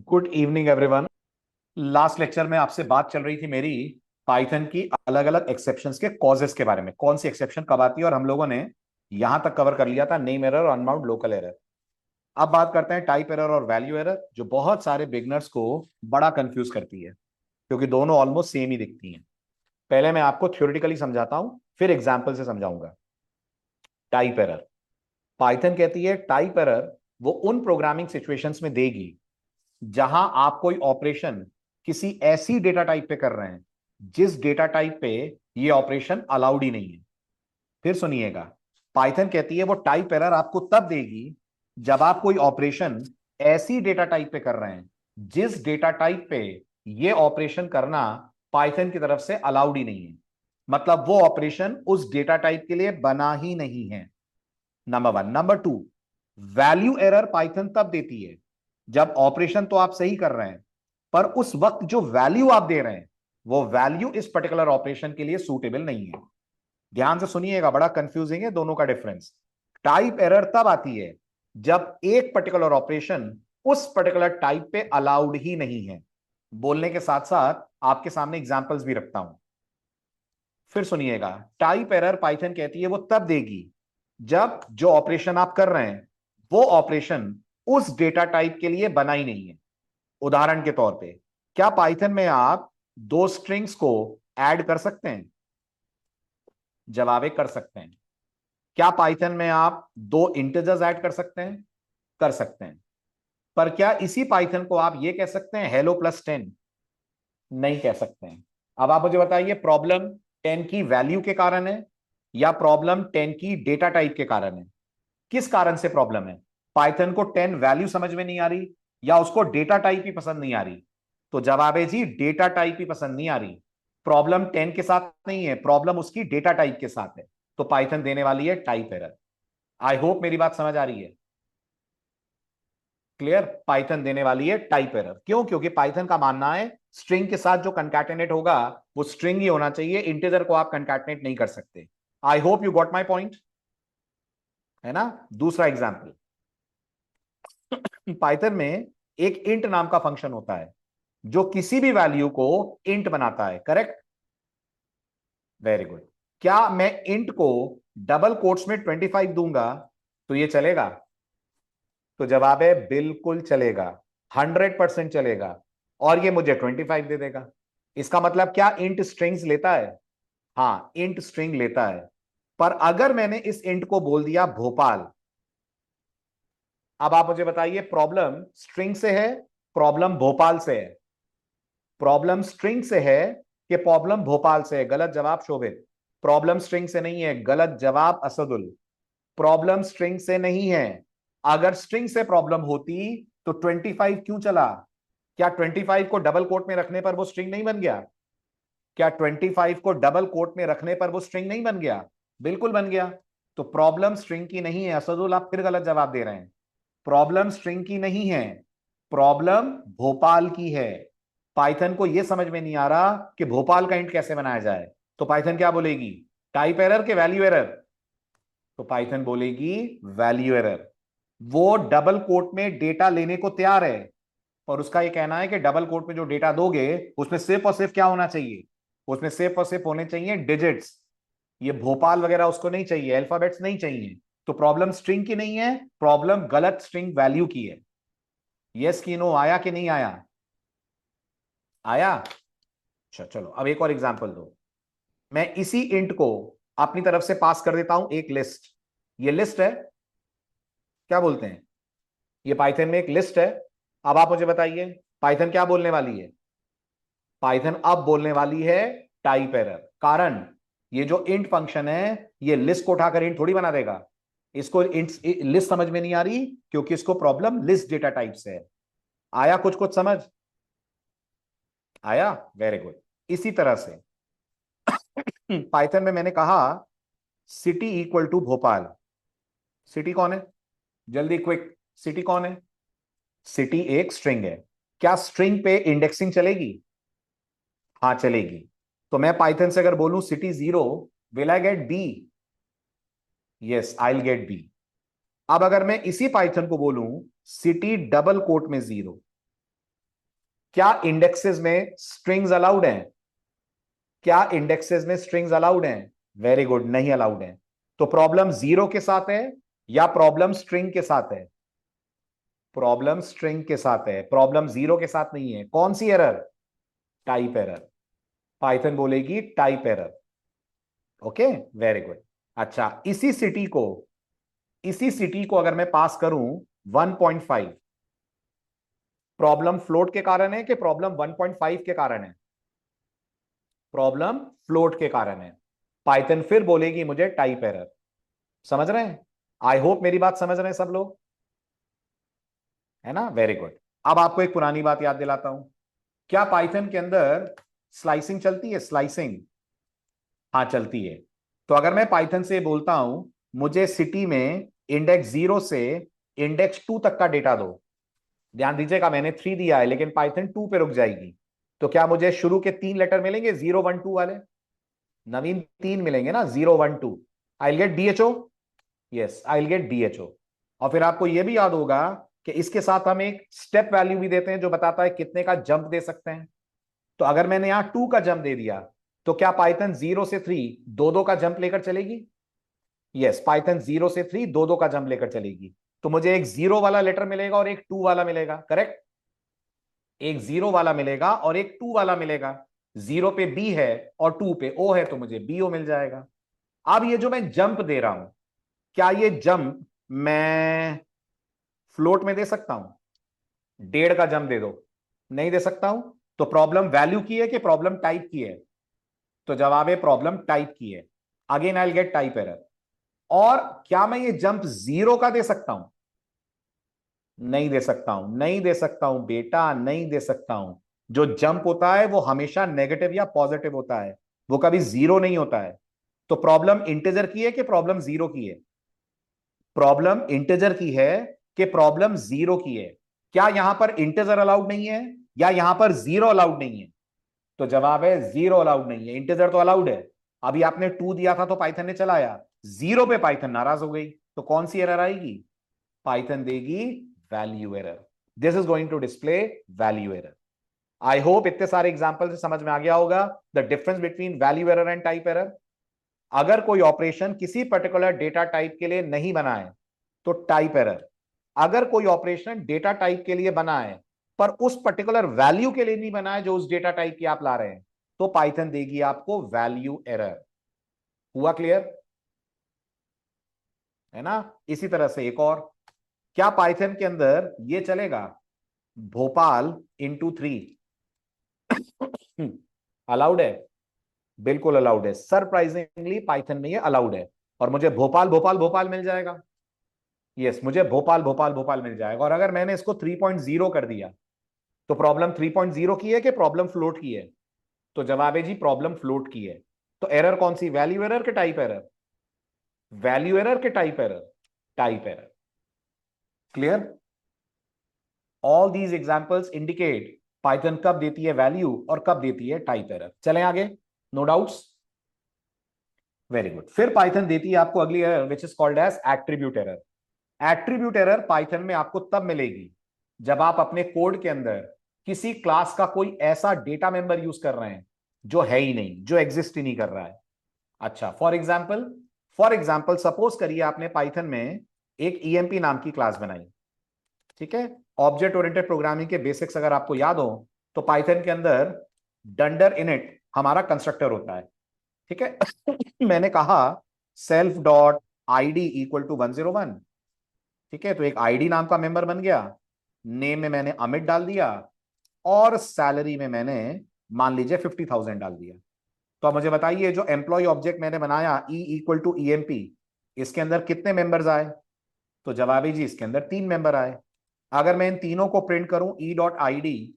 Good evening everyone. Last lecture में आपसे बात चल रही थी मेरी पाइथन की अलग अलग एक्सेप्शंस के कॉजेस के बारे में, कौन सी एक्सेप्शन कब आती है, और हम लोगों ने यहां तक कवर कर लिया था नेम एरर और अनबाउंड लोकल एरर। अब बात करते हैं टाइप एरर और वैल्यू एरर, जो बहुत सारे बिगनर्स को बड़ा कंफ्यूज करती है क्योंकि दोनों ऑलमोस्ट सेम ही दिखती हैं। पहले मैं आपको थ्योरेटिकली समझाता हूं, फिर एग्जाम्पल से समझाऊंगा। टाइप एरर, पाइथन कहती है टाइप एरर वो उन प्रोग्रामिंग सिचुएशंस में देगी जहां आप कोई ऑपरेशन किसी ऐसी डेटा टाइप पे कर रहे हैं जिस डेटा टाइप पे ये ऑपरेशन अलाउड ही नहीं है। फिर सुनिएगा, पाइथन कहती है वो टाइप एरर आपको तब देगी जब आप कोई ऑपरेशन ऐसी डेटा टाइप पे कर रहे हैं जिस डेटा टाइप पे ये ऑपरेशन करना पाइथन की तरफ से अलाउड ही नहीं है। मतलब वो ऑपरेशन उस डेटा टाइप के लिए बना ही नहीं है। Number one. Number two, value error Python तब देती है जब ऑपरेशन तो आप सही कर रहे हैं पर उस वक्त जो वैल्यू आप दे रहे हैं वो वैल्यू इस पर्टिकुलर ऑपरेशन के लिए सूटेबल नहीं है। ध्यान से सुनिएगा, बड़ा कंफ्यूजिंग है दोनों का डिफरेंस। टाइप एरर तब आती है जब एक पर्टिकुलर ऑपरेशन उस पर्टिकुलर टाइप पे अलाउड ही नहीं है। बोलने के साथ साथ आपके सामने एग्जांपल्स भी रखता हूं। फिर सुनिएगा, टाइप एरर पाइथन कहती है वो तब देगी जब जो ऑपरेशन आप कर रहे हैं वो ऑपरेशन उस डेटा टाइप के लिए बना ही नहीं है। उदाहरण के तौर पे, क्या पाइथन में आप दो स्ट्रिंग्स को ऐड कर सकते हैं? जवाब है कर सकते हैं। क्या पाइथन में आप दो इंटीजर्स ऐड कर सकते हैं? कर सकते हैं। पर क्या इसी पाइथन को आप ये कह सकते हैं हेलो प्लस 10? नहीं कह सकते हैं। अब आप मुझे बताइए, प्रॉब्लम 10 की वैल्यू के कारण है या प्रॉब्लम 10 की डेटा टाइप के कारण है? किस कारण से प्रॉब्लम है? पाइथन को 10 वैल्यू समझ में नहीं आ रही या उसको डेटा टाइप ही पसंद नहीं आ रही? तो जवाब है जी, डेटा टाइप ही पसंद नहीं आ रही। प्रॉब्लम 10 के साथ नहीं है, प्रॉब्लम उसकी डेटा टाइप के साथ है। तो पाइथन देने वाली है टाइप एरर। आई होप मेरी बात समझ आ रही है। क्लियर? पाइथन देने वाली है टाइप एरर। क्यों? क्योंकि पाइथन का मानना है स्ट्रिंग के साथ जो कंकैटिनेट होगा वो स्ट्रिंग ही होना चाहिए, इंटीजर को आप कंकैटिनेट नहीं कर सकते। I hope you got my point, है ना? दूसरा एग्जाम्पल, पाइथन में एक इंट नाम का फंक्शन होता है जो किसी भी वैल्यू को इंट बनाता है। करेक्ट? Very good. क्या मैं इंट को डबल कोट्स में 25 दूंगा तो ये चलेगा? तो जवाब है बिल्कुल चलेगा, 100% चलेगा। और ये मुझे 25 दे देगा। इसका मतलब क्या इंट स्ट्रिंग्स लेता है? हाँ, इंट स्ट्रिंग लेता है। पर अगर मैंने इस इंट को बोल दिया भोपाल, अब आप मुझे बताइए, प्रॉब्लम स्ट्रिंग से है, प्रॉब्लम भोपाल से है? प्रॉब्लम स्ट्रिंग से है कि प्रॉब्लम भोपाल से है? गलत जवाब शोभित। प्रॉब्लम स्ट्रिंग से नहीं है, गलत जवाब असदुल। प्रॉब्लम स्ट्रिंग से नहीं है। अगर स्ट्रिंग से प्रॉब्लम होती तो 25 क्यों चला? क्या 25 को डबल कोट में रखने पर वो स्ट्रिंग नहीं बन गया? क्या 25 को डबल कोट में रखने पर वो स्ट्रिंग नहीं बन गया? बिल्कुल बन गया। तो प्रॉब्लम स्ट्रिंग की नहीं है असदुल, आप फिर गलत जवाब दे रहे हैं। प्रॉब्लम स्ट्रिंग की नहीं है, प्रॉब्लम भोपाल की है। पाइथन को यह समझ में नहीं आ रहा कि भोपाल का इंट कैसे बनाया जाए। तो पाइथन क्या बोलेगी? टाइप एरर के वैल्यू एरर? तो पाइथन बोलेगी वैल्यू एरर। वो डबल कोट में डेटा लेने को तैयार है और उसका ये कहना है कि डबल कोट में जो डेटा दोगे उसमें सिर्फ और सिर्फ क्या होना चाहिए? उसमें सिर्फ और सिर्फ होने चाहिए डिजिट्स। ये भोपाल वगैरह उसको नहीं चाहिए, अल्फाबेट्स नहीं चाहिए। तो प्रॉब्लम स्ट्रिंग की नहीं है, प्रॉब्लम गलत स्ट्रिंग वैल्यू की है। यस की नो? आया कि नहीं आया? आया। अच्छा चलो, अब एक और एग्जांपल दो। मैं इसी इंट को अपनी तरफ से पास कर देता हूं एक लिस्ट। ये लिस्ट है, क्या बोलते हैं? ये पाइथन में एक लिस्ट है। अब आप मुझे बताइए, पाइथन क्या बोलने वाली है? पाइथन अब बोलने वाली है टाइप एरर। कारण, ये जो इंट फंक्शन है ये लिस्ट को उठाकर इंट थोड़ी बना देगा। इसको इंट लिस्ट समझ में नहीं आ रही क्योंकि इसको प्रॉब्लम लिस्ट डेटा टाइप से है। आया कुछ कुछ समझ? आया? Very good. इसी तरह से पाइथन में मैंने कहा city equal to Bhopal. City कौन है? जल्दी क्विक, सिटी कौन है? सिटी एक स्ट्रिंग है। क्या स्ट्रिंग पे इंडेक्सिंग चलेगी? हाँ चलेगी। तो मैं पाइथन से अगर बोलूं city 0, will I get B? Yes, I will get B. अब अगर मैं इसी पाइथन को बोलूं सिटी डबल कोट में 0, क्या इंडेक्सेस में स्ट्रिंग्स अलाउड हैं? क्या इंडेक्सेस में स्ट्रिंग्स अलाउड हैं? वेरी गुड, नहीं अलाउड हैं। तो प्रॉब्लम जीरो के साथ है या प्रॉब्लम स्ट्रिंग के साथ है? प्रॉब्लम स्ट्रिंग के साथ है, प्रॉब्लम जीरो के साथ नहीं है। कौन सी एरर? Type error. पाइथन बोलेगी type error. Okay, very good. अच्छा, इसी सिटी को अगर मैं पास करूं 1.5, प्रॉब्लम फ्लोट के कारण है कि प्रॉब्लम 1.5 के कारण है? प्रॉब्लम फ्लोट के कारण है। पाइथन फिर बोलेगी मुझे टाइप एरर। समझ रहे हैं? आई होप मेरी बात समझ रहे हैं सब लोग, है ना? Very good. अब आपको एक पुरानी बात याद दिलाता हूं। क्या पाइथन के अंदर स्लाइसिंग चलती है? स्लाइसिंग, हाँ चलती है। तो अगर मैं पाइथन से बोलता हूं मुझे सिटी में इंडेक्स 0 से इंडेक्स 2 तक का डेटा दो, ध्यान दीजिएगा मैंने 3 दिया है लेकिन पाइथन 2 पे रुक जाएगी, तो क्या मुझे शुरू के 3 लेटर मिलेंगे 0 1 2 वाले? नवीन 3 मिलेंगे ना, 0 1 2। आई will gate DHO. Yes, I will gate DHO. और फिर आपको यह भी याद होगा कि इसके साथ हम एक स्टेप वैल्यू भी देते हैं जो बताता है कितने का जंप दे सकते हैं। तो अगर मैंने यहां 2 का जंप दे दिया तो क्या पाइथन 0 से 3 दो दो का जंप लेकर चलेगी? यस, पाइथन 0 से 3 दो दो का जंप लेकर चलेगी। तो मुझे एक 0 वाला लेटर मिलेगा और एक 2 वाला मिलेगा, करेक्ट? एक 0 वाला मिलेगा और एक 2 वाला मिलेगा। 0 पे बी है और 2 पे ओ है, तो मुझे बीओ मिल जाएगा। अब ये जो मैं जंप दे रहा हूं, क्या ये जंप मैं फ्लोट में दे सकता हूं? 1.5 का जंप दे दो, नहीं दे सकता हूं। तो प्रॉब्लम वैल्यू की है कि प्रॉब्लम टाइप की है? तो जवाब है प्रॉब्लम टाइप की है। Again I will gate type error. और क्या मैं ये जंप 0 का दे सकता हूं? नहीं दे सकता हूं, नहीं दे सकता हूं बेटा, नहीं दे सकता हूं। जो जंप होता है वो हमेशा नेगेटिव या पॉजिटिव होता है, वो कभी जीरो नहीं होता है। तो प्रॉब्लम इंटीजर की है कि प्रॉब्लम जीरो की है? प्रॉब्लम इंटीजर की है कि प्रॉब्लम जीरो की है? क्या यहां पर इंटीजर अलाउड नहीं है या यहां पर जीरो अलाउड नहीं है? तो जवाब है जीरो अलाउड नहीं है, इंटीजर तो अलाउड है। अभी आपने 2 दिया था तो पाइथन ने चलाया, 0 पे पाइथन नाराज हो गई, तो कौन सी एरर आएगी? पाइथन देगी value error. This is going to display value error. I hope इतने सारे एग्जांपल से समझ में आ गया होगा the difference between value error and type error. अगर कोई ऑपरेशन किसी पर्टिकुलर डेटा टाइप के लिए नहीं बना है तो टाइप एरर। अगर कोई ऑपरेशन डेटा टाइप के लिए बना है पर उस पर्टिकुलर वैल्यू के लिए नहीं बना है जो उस डेटा टाइप की आप ला रहे हैं, तो पाइथन देगी आपको वैल्यू एरर। हुआ क्लियर? है ना? इसी तरह से एक और, क्या पाइथन के अंदर ये चलेगा भोपाल इंटू 3? अलाउड है? बिल्कुल अलाउड है। सरप्राइजिंगली पाइथन में ये अलाउड है और मुझे भोपाल भोपाल भोपाल मिल जाएगा। यस, मुझे भोपाल भोपाल भोपाल मिल जाएगा। और अगर मैंने इसको 3.0 कर दिया तो प्रॉब्लम 3.0 की है कि प्रॉब्लम फ्लोट की है? तो जवाब है जी प्रॉब्लम फ्लोट की है। तो एरर कौन सी? वैल्यू एरर के टाइप एरर? वैल्यू एरर के type error? Type error. Clear? All these examples indicate Python कब देती है वैल्यू और कब देती है टाइप एरर। चलें आगे, नो डाउट्स? Very good. फिर पाइथन देती है आपको अगली error which is called as attribute error. Attribute error Python में आपको तब मिलेगी जब आप अपने कोड के अंदर किसी क्लास का कोई ऐसा डेटा मेंबर यूज कर रहे हैं जो है ही नहीं, जो एग्जिस्ट ही नहीं कर रहा है। अच्छा, फॉर एग्जाम्पल सपोज करिए आपने पाइथन में एक ईएमपी नाम की क्लास बनाई, ठीक है? ऑब्जेक्ट ओरिएंटेड प्रोग्रामिंग के बेसिक्स अगर आपको याद हो तो पाइथन के अंदर डंडर इनिट हमारा कंस्ट्रक्टर होता है, ठीक है? मैंने कहा self dot ID equal to 101, ठीक है? तो एक आईडी नाम का मेंबर बन गया, नेम में मैंने अमित डाल दिया और सैलरी में मैंने मान लीजिए 50,000 डाल दिया। तो अब मुझे बताइए जो एम्प्लॉय ऑब्जेक्ट मैंने बनाया ई इक्वल टू ईएमपी, इसके अंदर कितने मेंबर्स आए? तो जवाब है जी इसके अंदर 3 मेंबर आए। अगर मैं इन तीनों को प्रिंट करूं E dot I D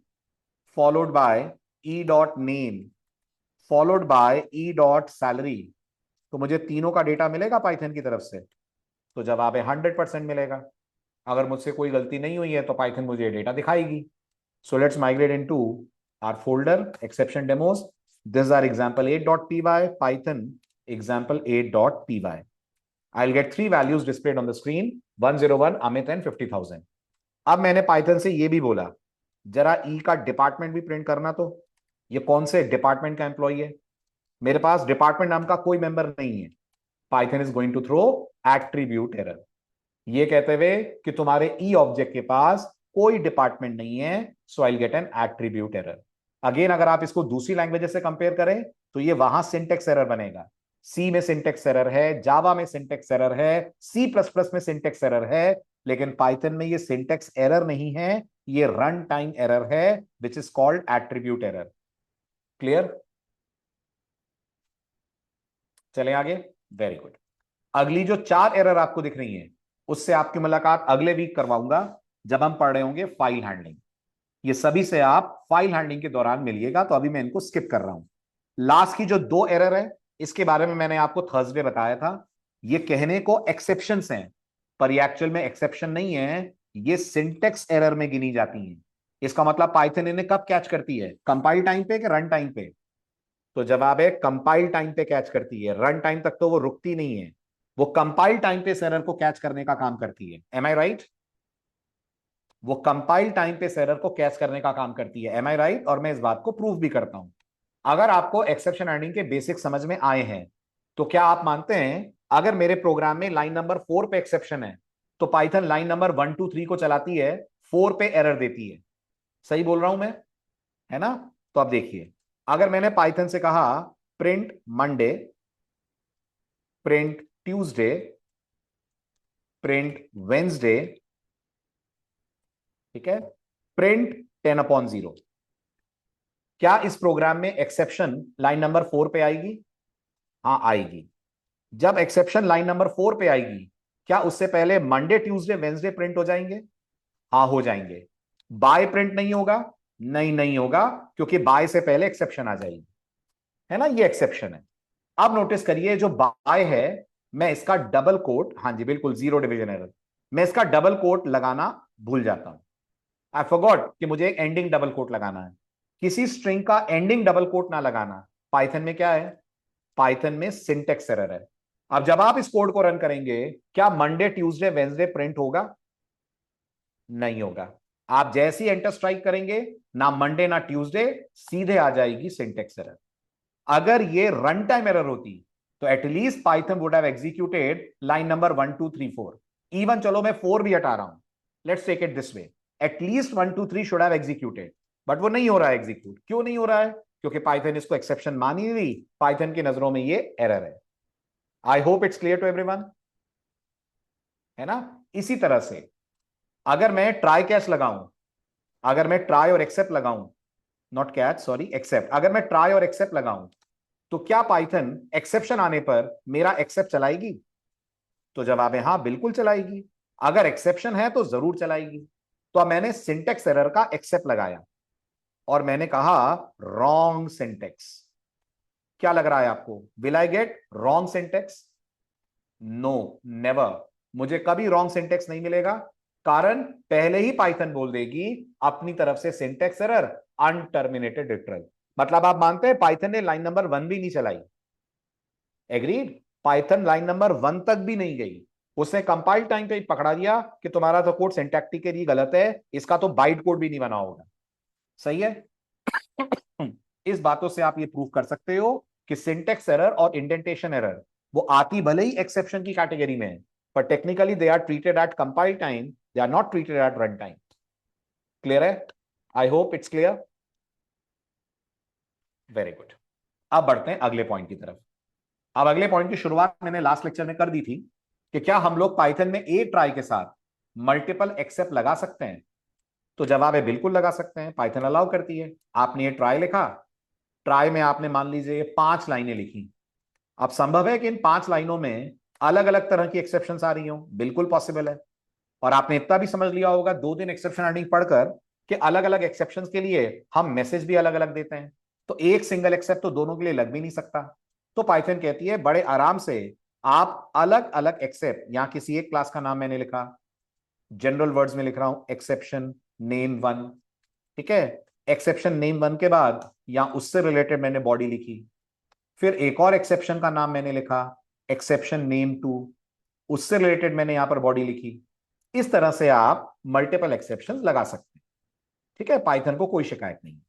followed by E dot name followed by E dot salary, तो मुझे तीनों का डेटा मिलेगा पाइथन की तरफ से? तो जवाब है 100% मिलेगा। अगर मुझसे कोई गलती नहीं हुई है तो पाइथन मुझे डेटा दिखाएगी। So let's migrate into our folder exception demos. This are example 8.py, python example 8.py. I'll get 3 values displayed on the screen, 101 Amit and 50,000। अब मैंने पाइथन से ये भी बोला जरा ई का डिपार्टमेंट भी प्रिंट करना। तो ये कौन से डिपार्टमेंट का एम्प्लॉय है? मेरे पास डिपार्टमेंट नाम का कोई मेंबर नहीं है। Python is going to throw attribute error, ये कहते हुए कि तुम्हारे ई ऑब्जेक्ट के पास कोई डिपार्टमेंट नहीं है, so I get an attribute error. Again अगर आप इसको दूसरी लैंग्वेज से कंपेयर करें तो ये वहां सिंटेक्स एरर बनेगा। सी में सिंटेक्स एरर है, जावा में सिंटेक्स एरर है, सी प्लस प्लस में सिंटेक्स एरर है, लेकिन पाइथन में ये सिंटेक्स एरर नहीं है, ये रन टाइम एरर है, विच is called attribute error. Clear? चले आगे। Very good. अगली जो 4 एरर आपको दिख रही हैं उससे आपकी मुलाकात अगले वीक करवाऊंगा जब हम पढ़ रहे होंगे फाइल हैंडलिंग। ये सभी से आप फाइल हैंडलिंग के दौरान मिलिएगा, तो अभी मैं इनको स्किप कर रहा हूं। लास्ट की जो 2 एरर है इसके बारे में मैंने आपको थर्सडे बताया था। ये कहने को एक्सेप्शंस हैं, पर ये एक्चुअल में एक्सेप्शन नहीं है, ये सिंटेक्स एरर में गिनी जाती हैं। इसका मतलब पाइथन इन्हें कब कैच करती है? कंपाइल टाइम पे कि रन टाइम पे? तो जवाब है कंपाइल टाइम पे कैच करती है, रन टाइम तक तो वो रुकती नहीं है। वो कंपाइल टाइम पे इस एरर को कैच करने का काम करती है। एम आई राइट? वो कंपाइल टाइम पे इस एरर को कैच करने का काम करती है। एम आई राइट? और मैं इस बात को प्रूव भी करता हूं। अगर आपको एक्सेप्शन हैंडलिंग के बेसिक समझ में आए हैं तो क्या आप मानते हैं अगर मेरे प्रोग्राम में लाइन नंबर 4 पे एक्सेप्शन है तो पाइथन लाइन नंबर 1 2 3 को चलाती है, 4 पे एरर देती है? सही बोल रहा हूं मैं? है ना? तो अब देखिए, अगर मैंने पाइथन से कहा print Monday, print Tuesday, print Wednesday, ठीक है, प्रिंट 10/0, क्या इस प्रोग्राम में एक्सेप्शन लाइन नंबर 4 पे आएगी? हाँ आएगी। जब एक्सेप्शन लाइन नंबर 4 पे आएगी, क्या उससे पहले मंडे ट्यूसडे वेंसडे प्रिंट हो जाएंगे? हाँ हो जाएंगे। बाय प्रिंट नहीं होगा? नहीं, नहीं होगा, क्योंकि बाय से पहले एक्सेप्शन आ जाएगी। है ना? ये एक्सेप्शन है। अब नोटिस करिए, जो बाय है मैं इसका डबल कोट, हाँ जी बिल्कुल जीरो डिवीजन एरर, मैं इसका डबल कोट लगाना भूल जाता हूं। आई फॉरगॉट कि मुझे एक एंडिंग डबल कोट लगाना है। किसी स्ट्रिंग का एंडिंग डबल कोट ना लगाना पाइथन में क्या है? पाइथन में सिंटेक्स एरर है। अब जब आप इस कोड को रन करेंगे, क्या मंडे ट्यूसडे वेंसडे प्रिंट होगा? नहीं होगा। आप जैसे ही एंटर स्ट्राइक करेंगे, ना मंडे ना ट्यूसडे, सीधे आ जाएगी सिंटेक्स एरर। अगर ये रन टाइम एरर होती तो at least Python would have executed line number 1 2 3 4। Even चलो मैं 4 भी हटा रहा हूं, let's take it this way, at least 1 2 3 should have executed. But वो नहीं हो रहा है एग्जीक्यूट। क्यों नहीं हो रहा है? क्योंकि पाइथन इसको एक्सेप्शन मान ही नहीं, पाइथन की नजरों में ये एरर है। I hope it's clear to everyone. है ना? इसी तरह से अगर मैं ट्राई कैच लगाऊं, अगर मैं ट्राई और एक्सेप्ट लगाऊं, नॉट कैच सॉरी एक्सेप्ट, अगर मैं ट्राई और एक्सेप्ट लगाऊं, तो क्या पाइथन एक्सेप्शन आने पर मेरा एक्सेप्ट चलाएगी? तो जवाब है हाँ बिल्कुल चलाएगी। अगर एक्सेप्शन है तो जरूर चलाएगी। तो अब मैंने सिंटेक्स एरर का एक्सेप्ट लगाया और मैंने कहा रॉन्ग सिंटेक्स। क्या लग रहा है आपको? Will I get wrong syntax? No, never. मुझे कभी रॉन्ग सिंटेक्स नहीं मिलेगा। कारण पहले ही पाइथन बोल देगी अपनी तरफ से सिंटेक्स एरर अनटर्मिनेटेड रिट्रल। मतलब आप मानते हैं पाइथन ने लाइन नंबर 1 भी नहीं चलाई? एग्रीड? पाइथन लाइन नंबर 1 तक भी नहीं गई। उसने कंपाइल टाइम पे पकड़ा दिया कि तुम्हारा तो कोड सिंटैक्टिकली गलत है, इसका तो बाइट कोड भी नहीं बना होगा। सही है? इस बातों से आप ये प्रूव कर सकते हो कि सिंटेक्स एरर और इंडेंटेशन एरर वो आती भले ही एक्सेप्शन की कैटेगरी में है, पर technically they are treated at compile time, they are not treated at run time. Clear है? I hope it's clear. Very good. अब बढ़ते हैं अगले पॉइंट की तरफ। अब अगले पॉइंट की शुरुआत मैंने लास्ट लेक्चर में कर दी थी कि क्या हम लोग पाइथन में एक ट्राई के साथ मल्टीपल एक्सेप्ट लगा सकते हैं? तो जवाब है बिल्कुल लगा सकते हैं, पाइथन अलाउ करती है। आपने ये ट्राई लिखा, ट्राई में आपने मान लीजिए ये 5 लाइनें लिखी। अब संभव है कि इन 5 लाइनों में अलग अलग तरह की एक्सेप्शन आ रही हो, बिल्कुल पॉसिबल है। और आपने इतना भी समझ लिया होगा 2 दिन एक्सेप्शन हैंडलिंग पढ़कर कि अलग अलग एक्सेप्शन के लिए हम मैसेज भी अलग अलग देते हैं, तो एक सिंगल एक्सेप्ट तो दोनों के लिए लग भी नहीं सकता। तो पाइथन कहती है बड़े आराम से आप अलग अलग एक्सेप्ट, यहां किसी एक क्लास का नाम मैंने लिखा, जनरल वर्ड्स में लिख रहा हूं एक्सेप्शन नेम 1, ठीक है। एक्सेप्शन नेम 1 के बाद यहां उससे रिलेटेड मैंने बॉडी लिखी, फिर एक और एक्सेप्शन का नाम मैंने लिखा एक्सेप्शन नेम 2, उससे रिलेटेड मैंने यहां पर बॉडी लिखी। इस तरह से आप मल्टीपल एक्सेप्शन लगा सकते हैं। ठीक है, पाइथन को कोई शिकायत नहीं।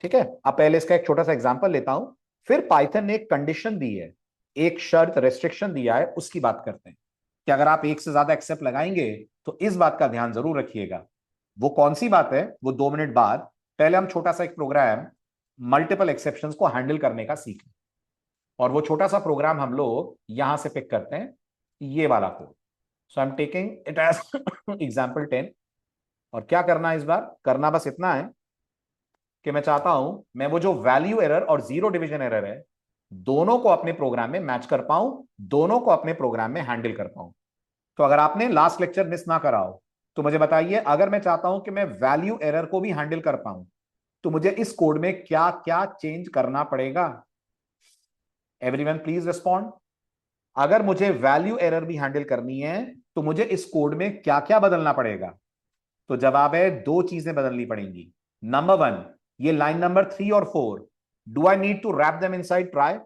ठीक है, अब पहले इसका एक छोटा सा एग्जांपल लेता हूं, फिर पाइथन ने एक कंडीशन दी है, एक शर्त रेस्ट्रिक्शन दिया है, उसकी बात करते हैं कि अगर आप एक से ज्यादा एक्सेप्ट लगाएंगे तो इस बात का ध्यान जरूर रखिएगा। वो कौन सी बात है, वो 2 मिनट बाद। पहले हम छोटा सा एक प्रोग्राम मल्टीपल एक्सेप्शंस को हैंडल करने का सीखें, और वो छोटा सा प्रोग्राम हम लोग यहां से पिक करते हैं, ये वाला code. So I am taking it as example 10। और क्या करना है इस बार, करना बस इतना है कि मैं चाहता हूं मैं वो जो वैल्यू एरर और जीरो डिवीजन एरर है दोनों को अपने प्रोग्राम में मैच कर पाऊं, दोनों को अपने प्रोग्राम में हैंडल कर पाऊं। तो अगर आपने लास्ट लेक्चर मिस ना करा हो तो मुझे बताइए, अगर मैं चाहता हूं कि मैं वैल्यू एरर को भी हैंडल कर पाऊं तो मुझे इस कोड में क्या क्या चेंज करना पड़ेगा? Everyone please respond. अगर मुझे वैल्यू एरर भी हैंडल करनी है तो मुझे इस कोड में क्या क्या बदलना पड़ेगा? तो जवाब है, दो चीजें बदलनी पड़ेंगी। नंबर वन, ये लाइन नंबर 3 और 4, do I need to wrap them inside try?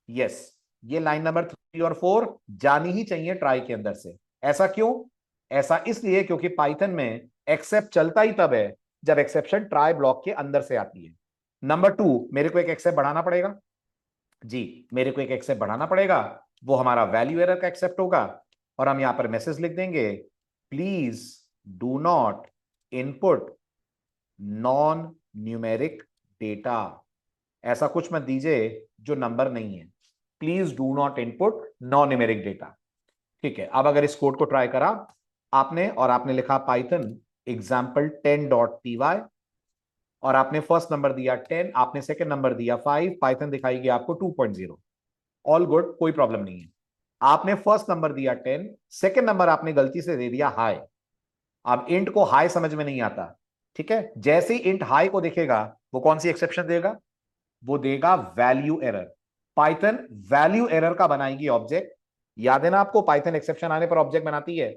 Yes, ये लाइन नंबर 3 और 4 जानी ही चाहिए ट्राई के अंदर से। ऐसा क्यों? ऐसा इसलिए क्योंकि पाइथन में एक्सेप्ट चलता ही तब है जब एक्सेप्शन ट्राई ब्लॉक के अंदर से आती है। नंबर 2, मेरे को एक एक्सेप्ट बढ़ाना पड़ेगा। जी, मेरे को एक एक्सेप्ट बढ़ाना पड़ेगा, वो हमारा वैल्यू एरर का एक्सेप्ट होगा, और हम यहां पर मैसेज लिख देंगे, please do not input non numeric data. ऐसा कुछ मत दीजिए जो नंबर नहीं है, please do not input non numeric data. ठीक है, अब अगर इस कोड को ट्राई करा आपने, और आपने लिखा पाइथन एग्जाम्पल 10.py, और आपने फर्स्ट नंबर दिया 10, आपने सेकंड नंबर दिया 5, पाइथन दिखाएगी आपको 2.0। ऑल गुड, कोई प्रॉब्लम नहीं है। आपने फर्स्ट नंबर दिया 10, सेकंड नंबर आपने गलती से दे दिया हाई। अब इंट को हाई समझ में नहीं आता, ठीक है, जैसे ही इंट हाई को देखेगा वो कौन सी एक्सेप्शन देगा? वो देगा value error. Python value error का बनाएगी ऑब्जेक्ट। याद है ना आपको, पाइथन एक्सेप्शन आने पर ऑब्जेक्ट बनाती है,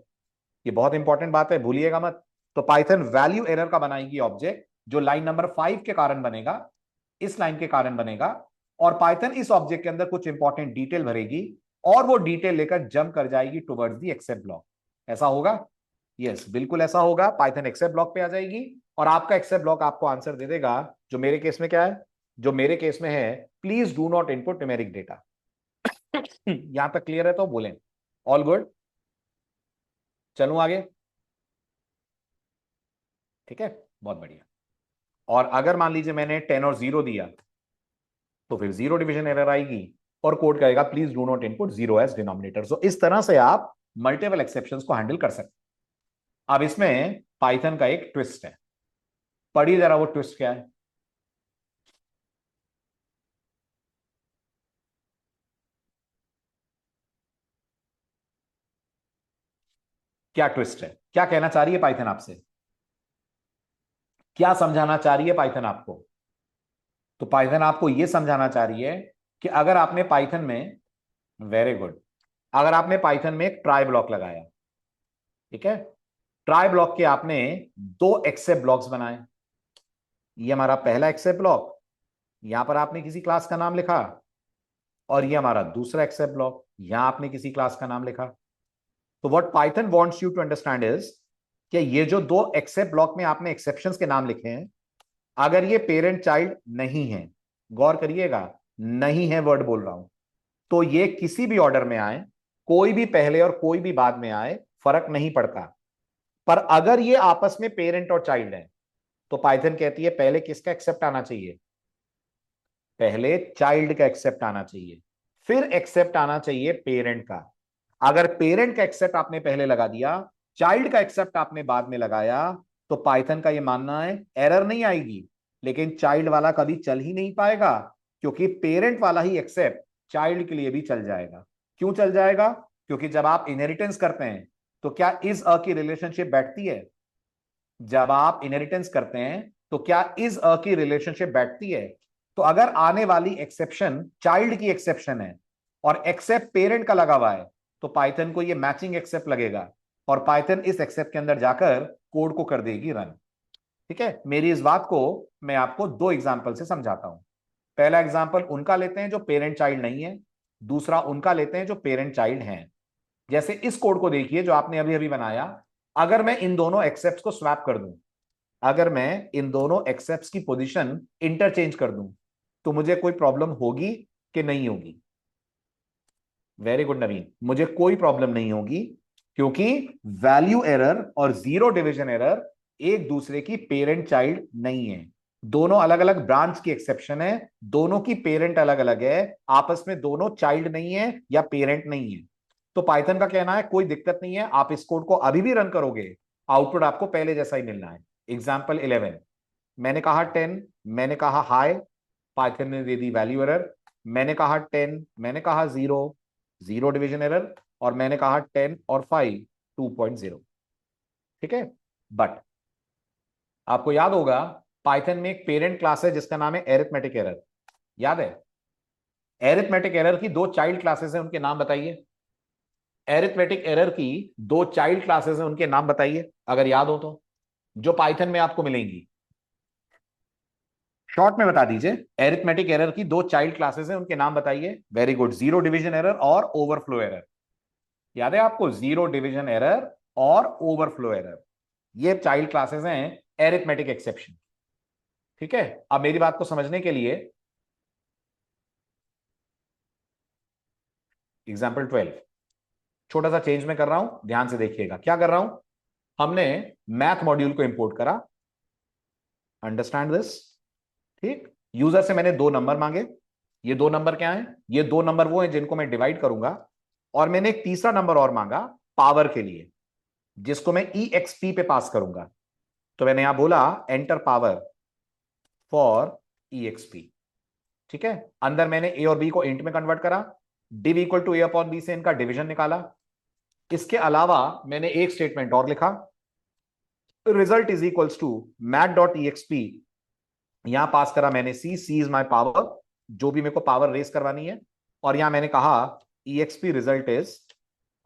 ये बहुत इंपॉर्टेंट बात है, भूलिएगा मत। तो पाइथन वैल्यू एरर का बनाएगी ऑब्जेक्ट, जो लाइन नंबर 5 के कारण बनेगा, इस लाइन के कारण बनेगा, और पाइथन इस ऑब्जेक्ट के अंदर कुछ इंपॉर्टेंट डिटेल भरेगी, और वो डिटेल लेकर जंप कर जाएगी टुवर्ड्स दी एक्सेप्ट ब्लॉक। ऐसा होगा? यस, बिल्कुल ऐसा होगा। पाइथन एक्सेप्ट ब्लॉक पे आ जाएगी, और आपका एक्सेप्ट ब्लॉक आपको आंसर दे देगा, जो मेरे केस में क्या है, जो मेरे केस में है, please do not input numeric data. यहां तक क्लियर है तो बोलें ऑल गुड। चलूं आगे? ठीक है, बहुत बढ़िया। और अगर मान लीजिए मैंने 10 और 0 दिया तो फिर जीरो डिवीजन एरर आएगी, और कोड कहेगा please do not input zero as denominator. So इस तरह से आप मल्टीपल एक्सेप्शंस को हैंडल कर सकते हैं। अब इसमें पाइथन का एक ट्विस्ट है, पढ़िए जरा वो ट्विस्ट क्या है। क्या ट्विस्ट है, क्या कहना चाह रही है पाइथन आपसे, क्या समझाना चाह रही है पाइथन आपको? तो पाइथन आपको यह समझाना चाह रही है कि अगर आपने पाइथन में, वेरी गुड, अगर आपने पाइथन में एक ट्राई ब्लॉक लगाया, ठीक है, ट्राई ब्लॉक के आपने दो एक्सेप्ट ब्लॉक्स बनाए, ये हमारा पहला एक्सेप्ट ब्लॉक, यहां पर आपने किसी क्लास का नाम लिखा, और ये हमारा दूसरा एक्सेप्ट ब्लॉक, यहां आपने किसी क्लास का नाम लिखा। तो what Python wants you to understand is कि ये जो दो एक्सेप्ट ब्लॉक में आपने एक्सेप्शंस के नाम लिखे हैं, अगर ये पेरेंट चाइल्ड नहीं है, गौर करिएगा, नहीं है वर्ड बोल रहा हूं, तो ये किसी भी ऑर्डर में आए, कोई भी पहले और कोई भी बाद में आए, फर्क नहीं पड़ता। पर अगर ये आपस में पेरेंट और चाइल्ड है तो पाइथन कहती है पहले किसका एक्सेप्ट आना चाहिए? पहले चाइल्ड का एक्सेप्ट आना चाहिए, फिर एक्सेप्ट आना चाहिए पेरेंट का। अगर पेरेंट का एक्सेप्ट आपने पहले लगा दिया, चाइल्ड का एक्सेप्ट आपने बाद में लगाया, तो पाइथन का यह मानना है एरर नहीं आएगी, लेकिन चाइल्ड वाला कभी चल ही नहीं पाएगा, क्योंकि पेरेंट वाला ही एक्सेप्ट चाइल्ड के लिए भी चल जाएगा। क्यों चल जाएगा? क्योंकि जब आप इनहेरिटेंस करते हैं तो क्या इज अ की रिलेशनशिप बैठती है? जब आप इनहेरिटेंस करते हैं तो क्या इज अ की रिलेशनशिप बैठती है? तो अगर आने वाली एक्सेप्शन चाइल्ड की एक्सेप्शन है और एक्सेप्ट पेरेंट का लगा हुआ है, तो पाइथन को ये मैचिंग एक्सेप्ट लगेगा, और पाइथन इस एक्सेप्ट के अंदर जाकर कोड को कर देगी रन। ठीक है, मेरी इस बात को मैं आपको दो एग्जांपल से समझाता हूं। पहला एग्जांपल उनका लेते हैं जो पेरेंट चाइल्ड नहीं है, दूसरा उनका लेते हैं जो पेरेंट चाइल्ड हैं। जैसे इस कोड को देखिए जो आपने अभी अभी बनाया, अगर मैं इन दोनों एक्सेप्ट को स्वैप कर दूं, अगर मैं इन दोनों एक्सेप्ट्स की पोजीशन इंटरचेंज कर दूं तो मुझे कोई प्रॉब्लम होगी कि नहीं होगी? वेरी गुड नवीन, मुझे कोई प्रॉब्लम नहीं होगी, क्योंकि वैल्यू एरर और जीरो डिवीजन एरर एक दूसरे की पेरेंट चाइल्ड नहीं है। दोनों अलग अलग ब्रांच की एक्सेप्शन है, दोनों की पेरेंट अलग अलग है, आपस में दोनों चाइल्ड नहीं है या पेरेंट नहीं है। तो पाइथन का कहना है कोई दिक्कत नहीं है, आप इस कोड को अभी भी रन करोगे, आउटपुट आपको पहले जैसा ही मिलना है। एग्जाम्पल 11, मैंने कहा 10, मैंने कहा हाई, पाइथन ने दे दी वैल्यू एरर। मैंने कहा 10, मैंने कहा 0, जीरो डिवीजन एरर। और मैंने कहा 10 और 5, 2.0। ठीक है, बट आपको याद होगा पाइथन में एक पेरेंट क्लास है जिसका नाम है एरिथमेटिक एरर, याद है? एरिथमेटिक एरर की दो चाइल्ड क्लासेस हैं, उनके नाम बताइए। एरिथमेटिक एरर की दो चाइल्ड क्लासेस हैं, उनके नाम बताइए अगर याद हो तो, जो पाइथन में आपको मिलेंगी। शॉर्ट में बता दीजिए, एरिथमेटिक एरर की दो चाइल्ड क्लासेस हैं, उनके नाम बताइए। Very good, zero division error और ओवरफ्लो एरर। याद है आपको? जीरो डिवीजन एरर और ओवरफ्लो एरर, ये चाइल्ड क्लासेस हैं एरिथमेटिक एक्सेप्शन। ठीक है, अब मेरी बात को समझने के लिए एग्जाम्पल 12, छोटा सा चेंज मैं कर रहा हूं, ध्यान से देखिएगा क्या कर रहा हूं। हमने मैथ मॉड्यूल को इंपोर्ट करा, अंडरस्टैंड दिस। ठीक, यूजर से मैंने दो नंबर मांगे। ये दो नंबर क्या है? ये दो नंबर वो हैं जिनको मैं डिवाइड करूंगा। और मैंने एक तीसरा नंबर और मांगा पावर के लिए, जिसको मैं ई एक्स पी पे पास करूंगा। तो मैंने यहां बोला enter power for E X P. ठीक है, अंदर मैंने ए और बी को इंट में कन्वर्ट करा, div equal to A upon B से इनका डिवीजन निकाला। इसके अलावा मैंने एक स्टेटमेंट और लिखा, result is equals to math dot E X P. यहां पास करा मैंने सी इज माई पावर, जो भी मेरे को पावर रेस करवानी है। और यहां मैंने कहा E X P result is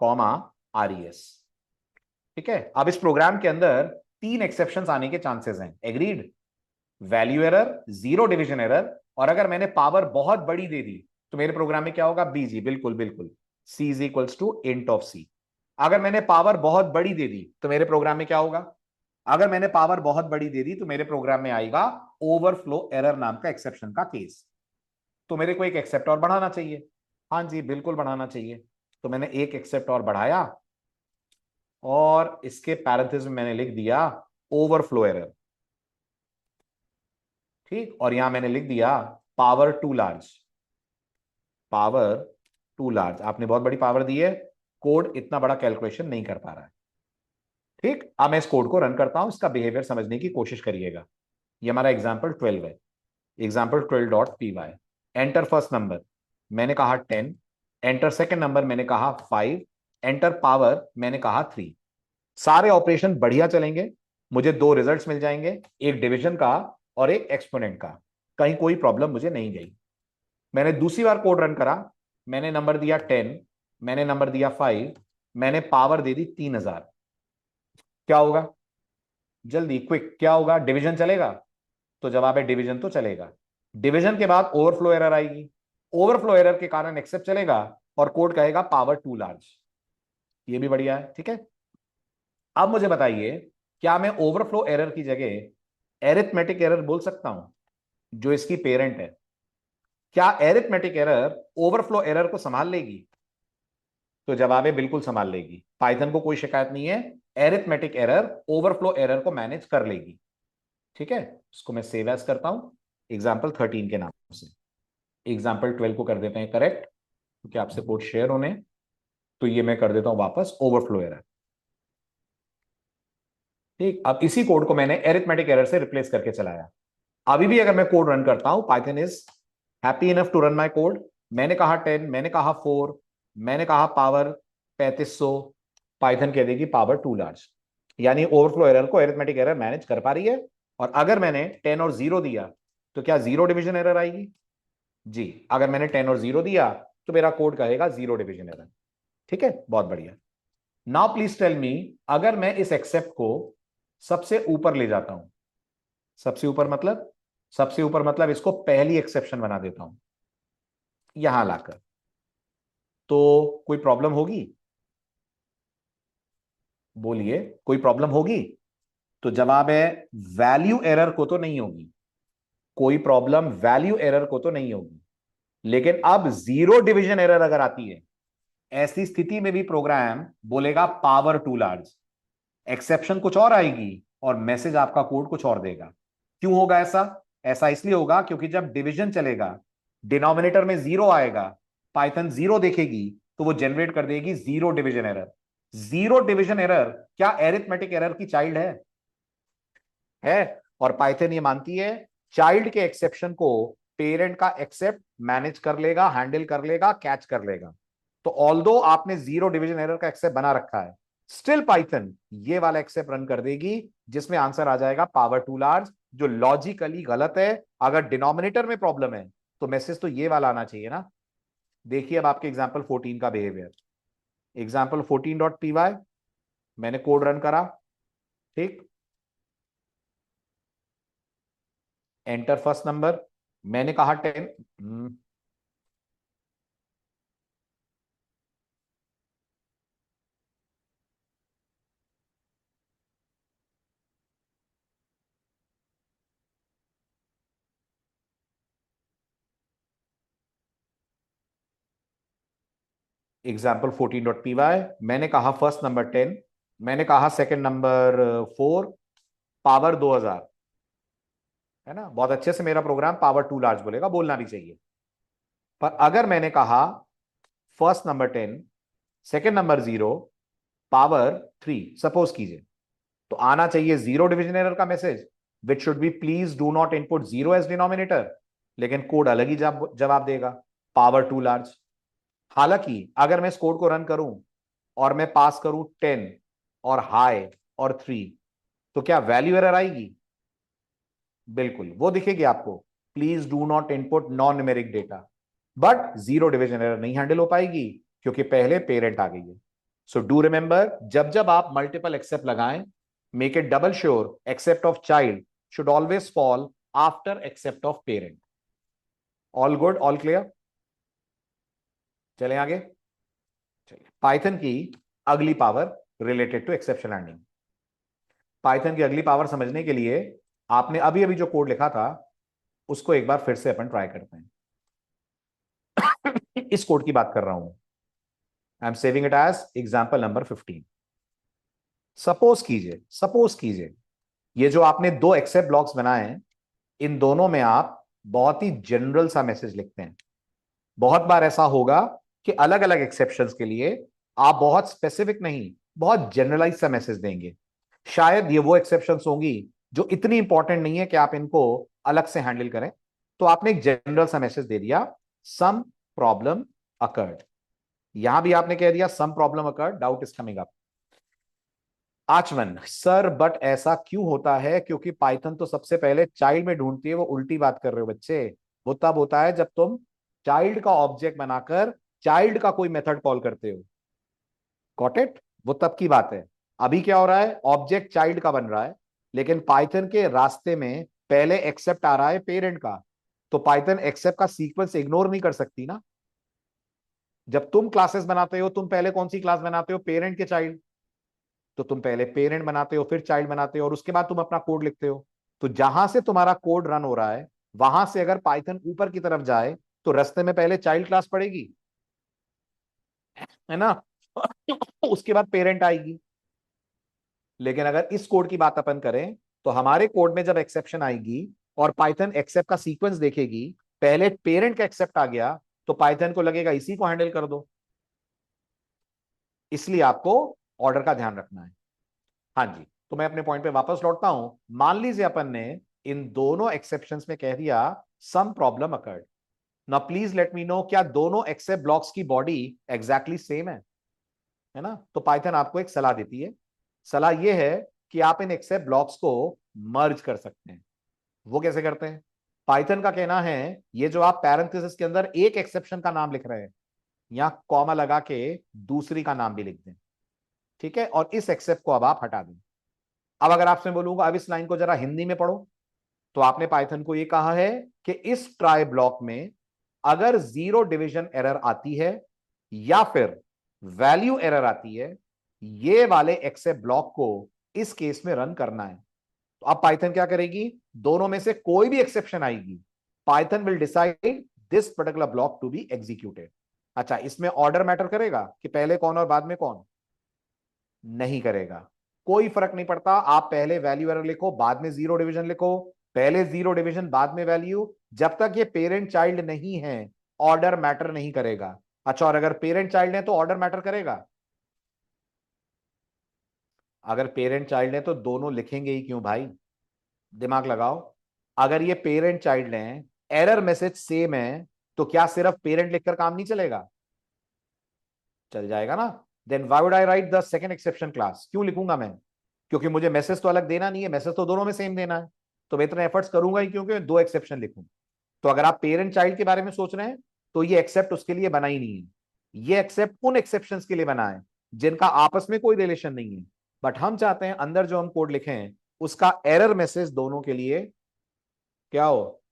comma R E S. ठीक है, अब इस प्रोग्राम के अंदर तीन एक्सेप्शंस आने के चांसेस हैं, agreed? Value error, zero division error, और अगर मैंने पावर बहुत बड़ी दे दी तो मेरे प्रोग्राम में क्या होगा? बीजी, बिल्कुल बिल्कुल, C is equals to int of C. अगर मैंने पावर बहुत बड़ी दे दी तो मेरे प्रोग्राम में क्या होगा? अगर मैंने पावर बहुत बड़ी दे दी तो मेरे प्रोग्राम में आएगा ओवरफ्लो एरर नाम का एक्सेप्शन का केस। तो मेरे को एक एक्सेप्ट और बढ़ाना चाहिए। हाँ जी, बिल्कुल बढ़ाना चाहिए। तो मैंने एक एक्सेप्ट और बढ़ाया और इसके पैरेंथेसिस में मैंने लिख दिया ओवरफ्लो एरर। ठीक, और यहां मैंने लिख दिया power to large. Power to large, आपने बहुत बड़ी पावर दी है, कोड इतना बड़ा कैलकुलेशन नहीं कर पा रहा है। ठीक, अब मैं इस कोड को रन करता हूं, इसका बिहेवियर समझने की कोशिश करिएगा। ये हमारा एग्जाम्पल 12 है, example 12 dot P Y. Enter first number, मैंने कहा 10। एंटर सेकेंड नंबर, मैंने कहा 5। एंटर पावर, मैंने कहा 3। सारे ऑपरेशन बढ़िया चलेंगे, मुझे दो रिजल्ट्स मिल जाएंगे, एक डिवीजन का और एक एक्सपोनेंट का। कहीं कोई प्रॉब्लम मुझे नहीं गई। मैंने दूसरी बार कोड रन करा, मैंने नंबर दिया 10, मैंने नंबर दिया 5, मैंने पावर दे दी 3000। क्या होगा? जल्दी क्विक, क्या होगा? डिवीजन चलेगा? तो जवाब है डिवीजन तो चलेगा। डिवीजन के बाद ओवरफ्लो एरर आएगी, ओवरफ्लो एरर के कारण एक्सेप्ट चलेगा और कोड कहेगा पावर टू लार्ज। ये भी बढ़िया है। ठीक है, अब मुझे बताइए, क्या मैं ओवरफ्लो एरर की जगह एरिथमेटिक एरर बोल सकता हूं, जो इसकी पेरेंट है? क्या एरिथमेटिक एरर ओवरफ्लो एरर को संभाल लेगी? तो जवाब है बिल्कुल संभाल लेगी, पाइथन को कोई शिकायत नहीं है, एरिथमेटिक एरर ओवरफ्लो एरर को मैनेज कर लेगी। ठीक है, इसको मैं सेव एज करता हूं एग्जाम्पल 13 के नाम से। एग्जाम्पल 12 को कर देते हैं करेक्ट, क्योंकि आपसे कोड शेयर होने। तो ये मैं कर देता हूं वापस ओवरफ्लो एरर। ठीक, अब इसी कोड को मैंने एरिथमेटिक एरर से रिप्लेस करके चलाया। अभी भी अगर मैं कोड रन करता हूं, Python is happy enough to run my code. मैंने कहा 10, मैंने कहा 4, मैंने कहा पावर 3500, पाइथन कह देगी पावर टू लार्ज। यानी ओवरफ्लो एरर को एरिथमेटिक एरर मैनेज कर पा रही है। और अगर मैंने 10 और 0 दिया तो क्या जीरो डिवीजन एरर आएगी? जी, अगर मैंने 10 और 0 दिया तो मेरा कोड कहेगा जीरो डिवीजन एरर। ठीक है, बहुत बढ़िया। नाउ प्लीज टेल मी, अगर मैं इस एक्सेप्ट को सबसे ऊपर ले जाता हूं, सबसे ऊपर मतलब, सबसे ऊपर मतलब इसको पहली एक्सेप्शन बना देता हूं यहां लाकर, तो कोई प्रॉब्लम होगी? बोलिए, कोई प्रॉब्लम होगी? तो जवाब है वैल्यू एरर को तो नहीं होगी, कोई प्रॉब्लम वैल्यू एरर को तो नहीं होगी। लेकिन अब जीरो डिवीजन एरर अगर आती है, ऐसी स्थिति में भी प्रोग्राम बोलेगा पावर टू लार्ज, एक्सेप्शन कुछ और आएगी और मैसेज आपका कोड कुछ और देगा। क्यों होगा ऐसा? ऐसा इसलिए होगा क्योंकि जब डिवीजन चलेगा, डिनोमिनेटर में जीरो आएगा, पाइथन जीरो देखेगी तो वो जनरेट कर देगी zero division error. Zero division error क्या एरिथमेटिक एरर की चाइल्ड है? और पाइथन ये मानती है चाइल्ड के एक्सेप्शन को पेरेंट का एक्सेप्ट मैनेज कर लेगा, हैंडल कर लेगा, कैच कर लेगा। तो ऑल्दो आपने जीरो डिवीजन एरर का एक्सेप्ट बना रखा है, स्टिल पाइथन ये वाला एक्सेप्ट रन कर देगी जिसमें आंसर आ जाएगा पावर टू लार्ज, जो लॉजिकली गलत है। अगर डिनोमिनेटर में प्रॉब्लम है तो मैसेज तो ये वाला आना चाहिए ना। देखिए अब आपके एग्जाम्पल 14 का बिहेवियर। एग्जाम्पल 14.py मैंने कोड रन करा, ठीक, एंटर फर्स्ट नंबर, मैंने कहा 10। एग्जाम्पल 14.py मैंने कहा फर्स्ट नंबर 10, मैंने कहा सेकंड नंबर 4, पावर 2000, है ना। बहुत अच्छे से मेरा प्रोग्राम पावर टू लार्ज बोलेगा, बोलना भी चाहिए। पर अगर मैंने कहा first number 10, second number 0, power 3, suppose कीजिए, तो आना चाहिए जीरो डिवीजन एरर का message which should be please do not input zero as denominator. लेकिन कोड अलग ही जवाब देगा, पावर टू लार्ज। हालांकि अगर मैं इस कोड को रन करूं और मैं पास करूं 10 और हाई और 3, तो क्या वैल्यू एरर आएगी? बिल्कुल वो दिखेगी आपको, please do not input non numeric data. But zero division error नहीं हैंडल हो पाएगी क्योंकि पहले पेरेंट आ गई है। सो डू रिमेंबर, जब जब आप मल्टीपल एक्सेप्ट लगाएं, make it double sure except of child should always fall after except of parent. All good, all clear? चलें आगे। चलिए पाइथन की अगली power related to exception handling. Python की अगली पावर समझने के लिए आपने अभी अभी जो कोड लिखा था उसको एक बार फिर से अपन ट्राई करते हैं। इस कोड की बात कर रहा हूं, I am saving it as example number 15। Suppose कीजिए ये जो आपने दो एक्सेप्ट ब्लॉक्स बनाए हैं, इन दोनों में आप बहुत ही जनरल सा मैसेज लिखते हैं। बहुत बार ऐसा होगा कि अलग अलग एक्सेप्शंस के लिए आप बहुत स्पेसिफिक नहीं, बहुत जनरलाइज सा मैसेज देंगे। शायद ये वो एक्सेप्शंस होंगी जो इतनी इंपॉर्टेंट नहीं है कि आप इनको अलग से हैंडल करें, तो आपने एक जनरल सा मैसेज दे दिया, सम प्रॉब्लम अकर्ड। यहां भी आपने कह दिया some problem occurred, doubt is coming up. Aachman sir, but ऐसा क्यों होता है? क्योंकि पाइथन तो सबसे पहले चाइल्ड में ढूंढती है। वो उल्टी बात कर रहे हो बच्चे। वो तब होता है जब तुम चाइल्ड का ऑब्जेक्ट बनाकर चाइल्ड का कोई मेथड कॉल करते हो। Got it? वो तब की बात है। अभी क्या हो रहा है, ऑब्जेक्ट चाइल्ड का बन रहा है, लेकिन पाइथन के रास्ते में पहले एक्सेप्ट आ रहा है पेरेंट का। तो पाइथन एक्सेप्ट का सीक्वेंस इग्नोर नहीं कर सकती ना। जब तुम क्लासेस बनाते हो, तुम पहले कौन सी क्लास बनाते हो? पेरेंट के चाइल्ड। तो तुम पहले पेरेंट बनाते हो, फिर चाइल्ड बनाते हो, और उसके बाद तुम अपना कोड लिखते हो। तो जहां से तुम्हारा कोड रन हो रहा है, वहां से अगर पाइथन ऊपर की तरफ जाए तो रास्ते में पहले चाइल्ड क्लास पड़ेगी, है ना। उसके बाद पेरेंट आएगी। लेकिन अगर इस कोड की बात अपन करें, तो हमारे कोड में जब एक्सेप्शन आएगी और पाइथन एक्सेप्ट का सीक्वेंस देखेगी, पहले पेरेंट का एक्सेप्ट आ गया तो पाइथन को लगेगा इसी को हैंडल कर दो। इसलिए आपको ऑर्डर का ध्यान रखना है। हाँ जी, तो मैं अपने पॉइंट पे वापस लौटता हूं। मान लीजिए अपन ने इन दोनों एक्सेप्शंस में कह दिया some problem occurred. Now please let me know, क्या दोनों एक्सेप्ट ब्लॉक्स की बॉडी एग्जैक्टली सेम है ना? तो पाइथन आपको एक सलाह देती है। सलाह यह है कि आप इन एक्सेप्ट ब्लॉक्स को मर्ज कर सकते हैं। वो कैसे करते हैं? पाइथन का कहना है ये जो आप पैरेंथेसिस के अंदर एक एक्सेप्शन का नाम लिख रहे हैं, यहां कॉमा लगा के दूसरी का नाम भी लिख दें, ठीक है, और इस एक्सेप्ट को अब आप हटा दें। अब अगर आपसे बोलूंगा अब इस लाइन को जरा हिंदी में पढ़ो, तो आपने पाइथन को यह कहा है कि इस ट्राई ब्लॉक में अगर जीरो डिवीजन एरर आती है या फिर वैल्यू एरर आती है, ये वाले एक्सेप्ट ब्लॉक को इस केस में रन करना है। तो अब पाइथन क्या करेगी, दोनों में से कोई भी एक्सेप्शन आएगी, Python will decide this particular block to be executed. अच्छा, इसमें ऑर्डर मैटर करेगा कि पहले कौन और बाद में कौन? नहीं करेगा, कोई फर्क नहीं पड़ता। आप पहले वैल्यू एरर लिखो, बाद में जीरो डिवीजन लिखो, पहले जीरो डिवीजन बाद में वैल्यू, जब तक ये पेरेंट चाइल्ड नहीं है ऑर्डर मैटर नहीं करेगा। अच्छा, और अगर पेरेंट चाइल्ड है तो ऑर्डर मैटर करेगा? अगर पेरेंट चाइल्ड है तो दोनों लिखेंगे ही क्यों भाई, दिमाग लगाओ। अगर ये पेरेंट चाइल्ड हैं, एरर मैसेज सेम है, तो क्या सिर्फ पेरेंट लिखकर काम नहीं चलेगा? चल जाएगा ना। Then why would I write the second exception class, क्यों लिखूंगा मैं? क्योंकि मुझे मैसेज तो अलग देना नहीं है, मैसेज तो दोनों में सेम देना है, तो मैं इतने एफर्ट्स करूंगा ही क्योंकि मैं दो एक्सेप्शन लिखूं। तो अगर आप पेरेंट चाइल्ड के बारे में सोच रहे हैं तो ये एक्सेप्ट उसके लिए बना ही नहीं है, ये एक्सेप्ट उन एक्सेप्शंस के लिए बना है जिनका आपस में कोई रिलेशन नहीं है। बट हम चाहते हैं अंदर जो हम कोड लिखे हैं उसका एरर मैसेज दोनों के लिए क्या हो,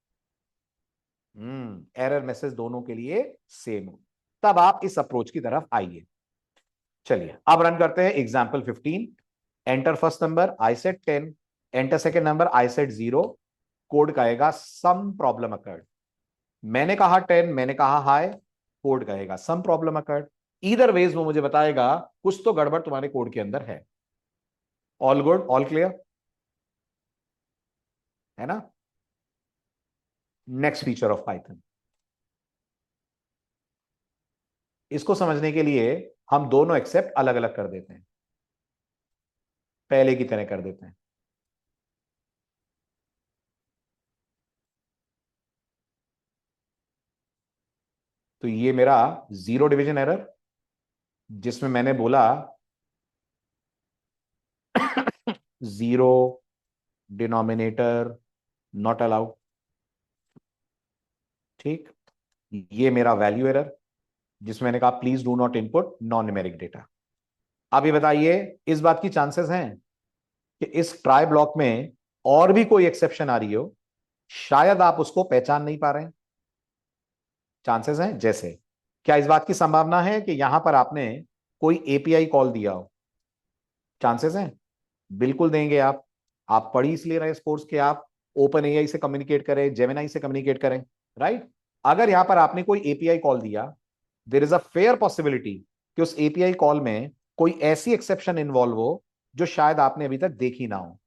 एरर मैसेज दोनों के लिए सेम हो। तब आप इस अप्रोच की तरफ आइए। चलिए अब रन करते हैं एग्जाम्पल 15। एंटर फर्स्ट नंबर, आई सेट 10, एंटर सेकेंड नंबर, आई सेट 0। कोड कहेगा सम प्रॉब्लम अकर्ड। मैंने कहा 10, मैंने कहा हाय, कोड कहेगा some problem occurred. Either ways वो मुझे बताएगा कुछ तो गड़बड़ तुम्हारे कोड के अंदर है। ऑल गुड, ऑल क्लियर है ना। नेक्स्ट फीचर ऑफ पाइथन, इसको समझने के लिए हम दोनों एक्सेप्ट अलग अलग कर देते हैं, पहले की तरह कर देते हैं। तो ये मेरा जीरो डिवीजन एरर, जिसमें मैंने बोला जीरो डिनोमिनेटर नॉट अलाउड। ठीक, ये मेरा वैल्यू एरर, जिसमें मैंने कहा please do not input non numeric data. अब ये बताइए, इस बात की चांसेस हैं कि इस ट्राई ब्लॉक में और भी कोई एक्सेप्शन आ रही हो, शायद आप उसको पहचान नहीं पा रहे हैं। चांसेस हैं, जैसे क्या इस बात की संभावना है कि यहां पर आपने कोई एपीआई कॉल दिया हो? चांसेस हैं, बिल्कुल देंगे आप पढ़ी इसलिए रहे इस कोर्स के, आप ओपन एआई से कम्युनिकेट करें, जेमिनाई से कम्युनिकेट करें, राइट। अगर यहां पर आपने कोई एपीआई कॉल दिया, there is a fair possibility कि उस एपीआई कॉल में कोई ऐसी एक्सेप्शन इन्वॉल्व हो जो शायद आपने अभी तक देखी ना हो।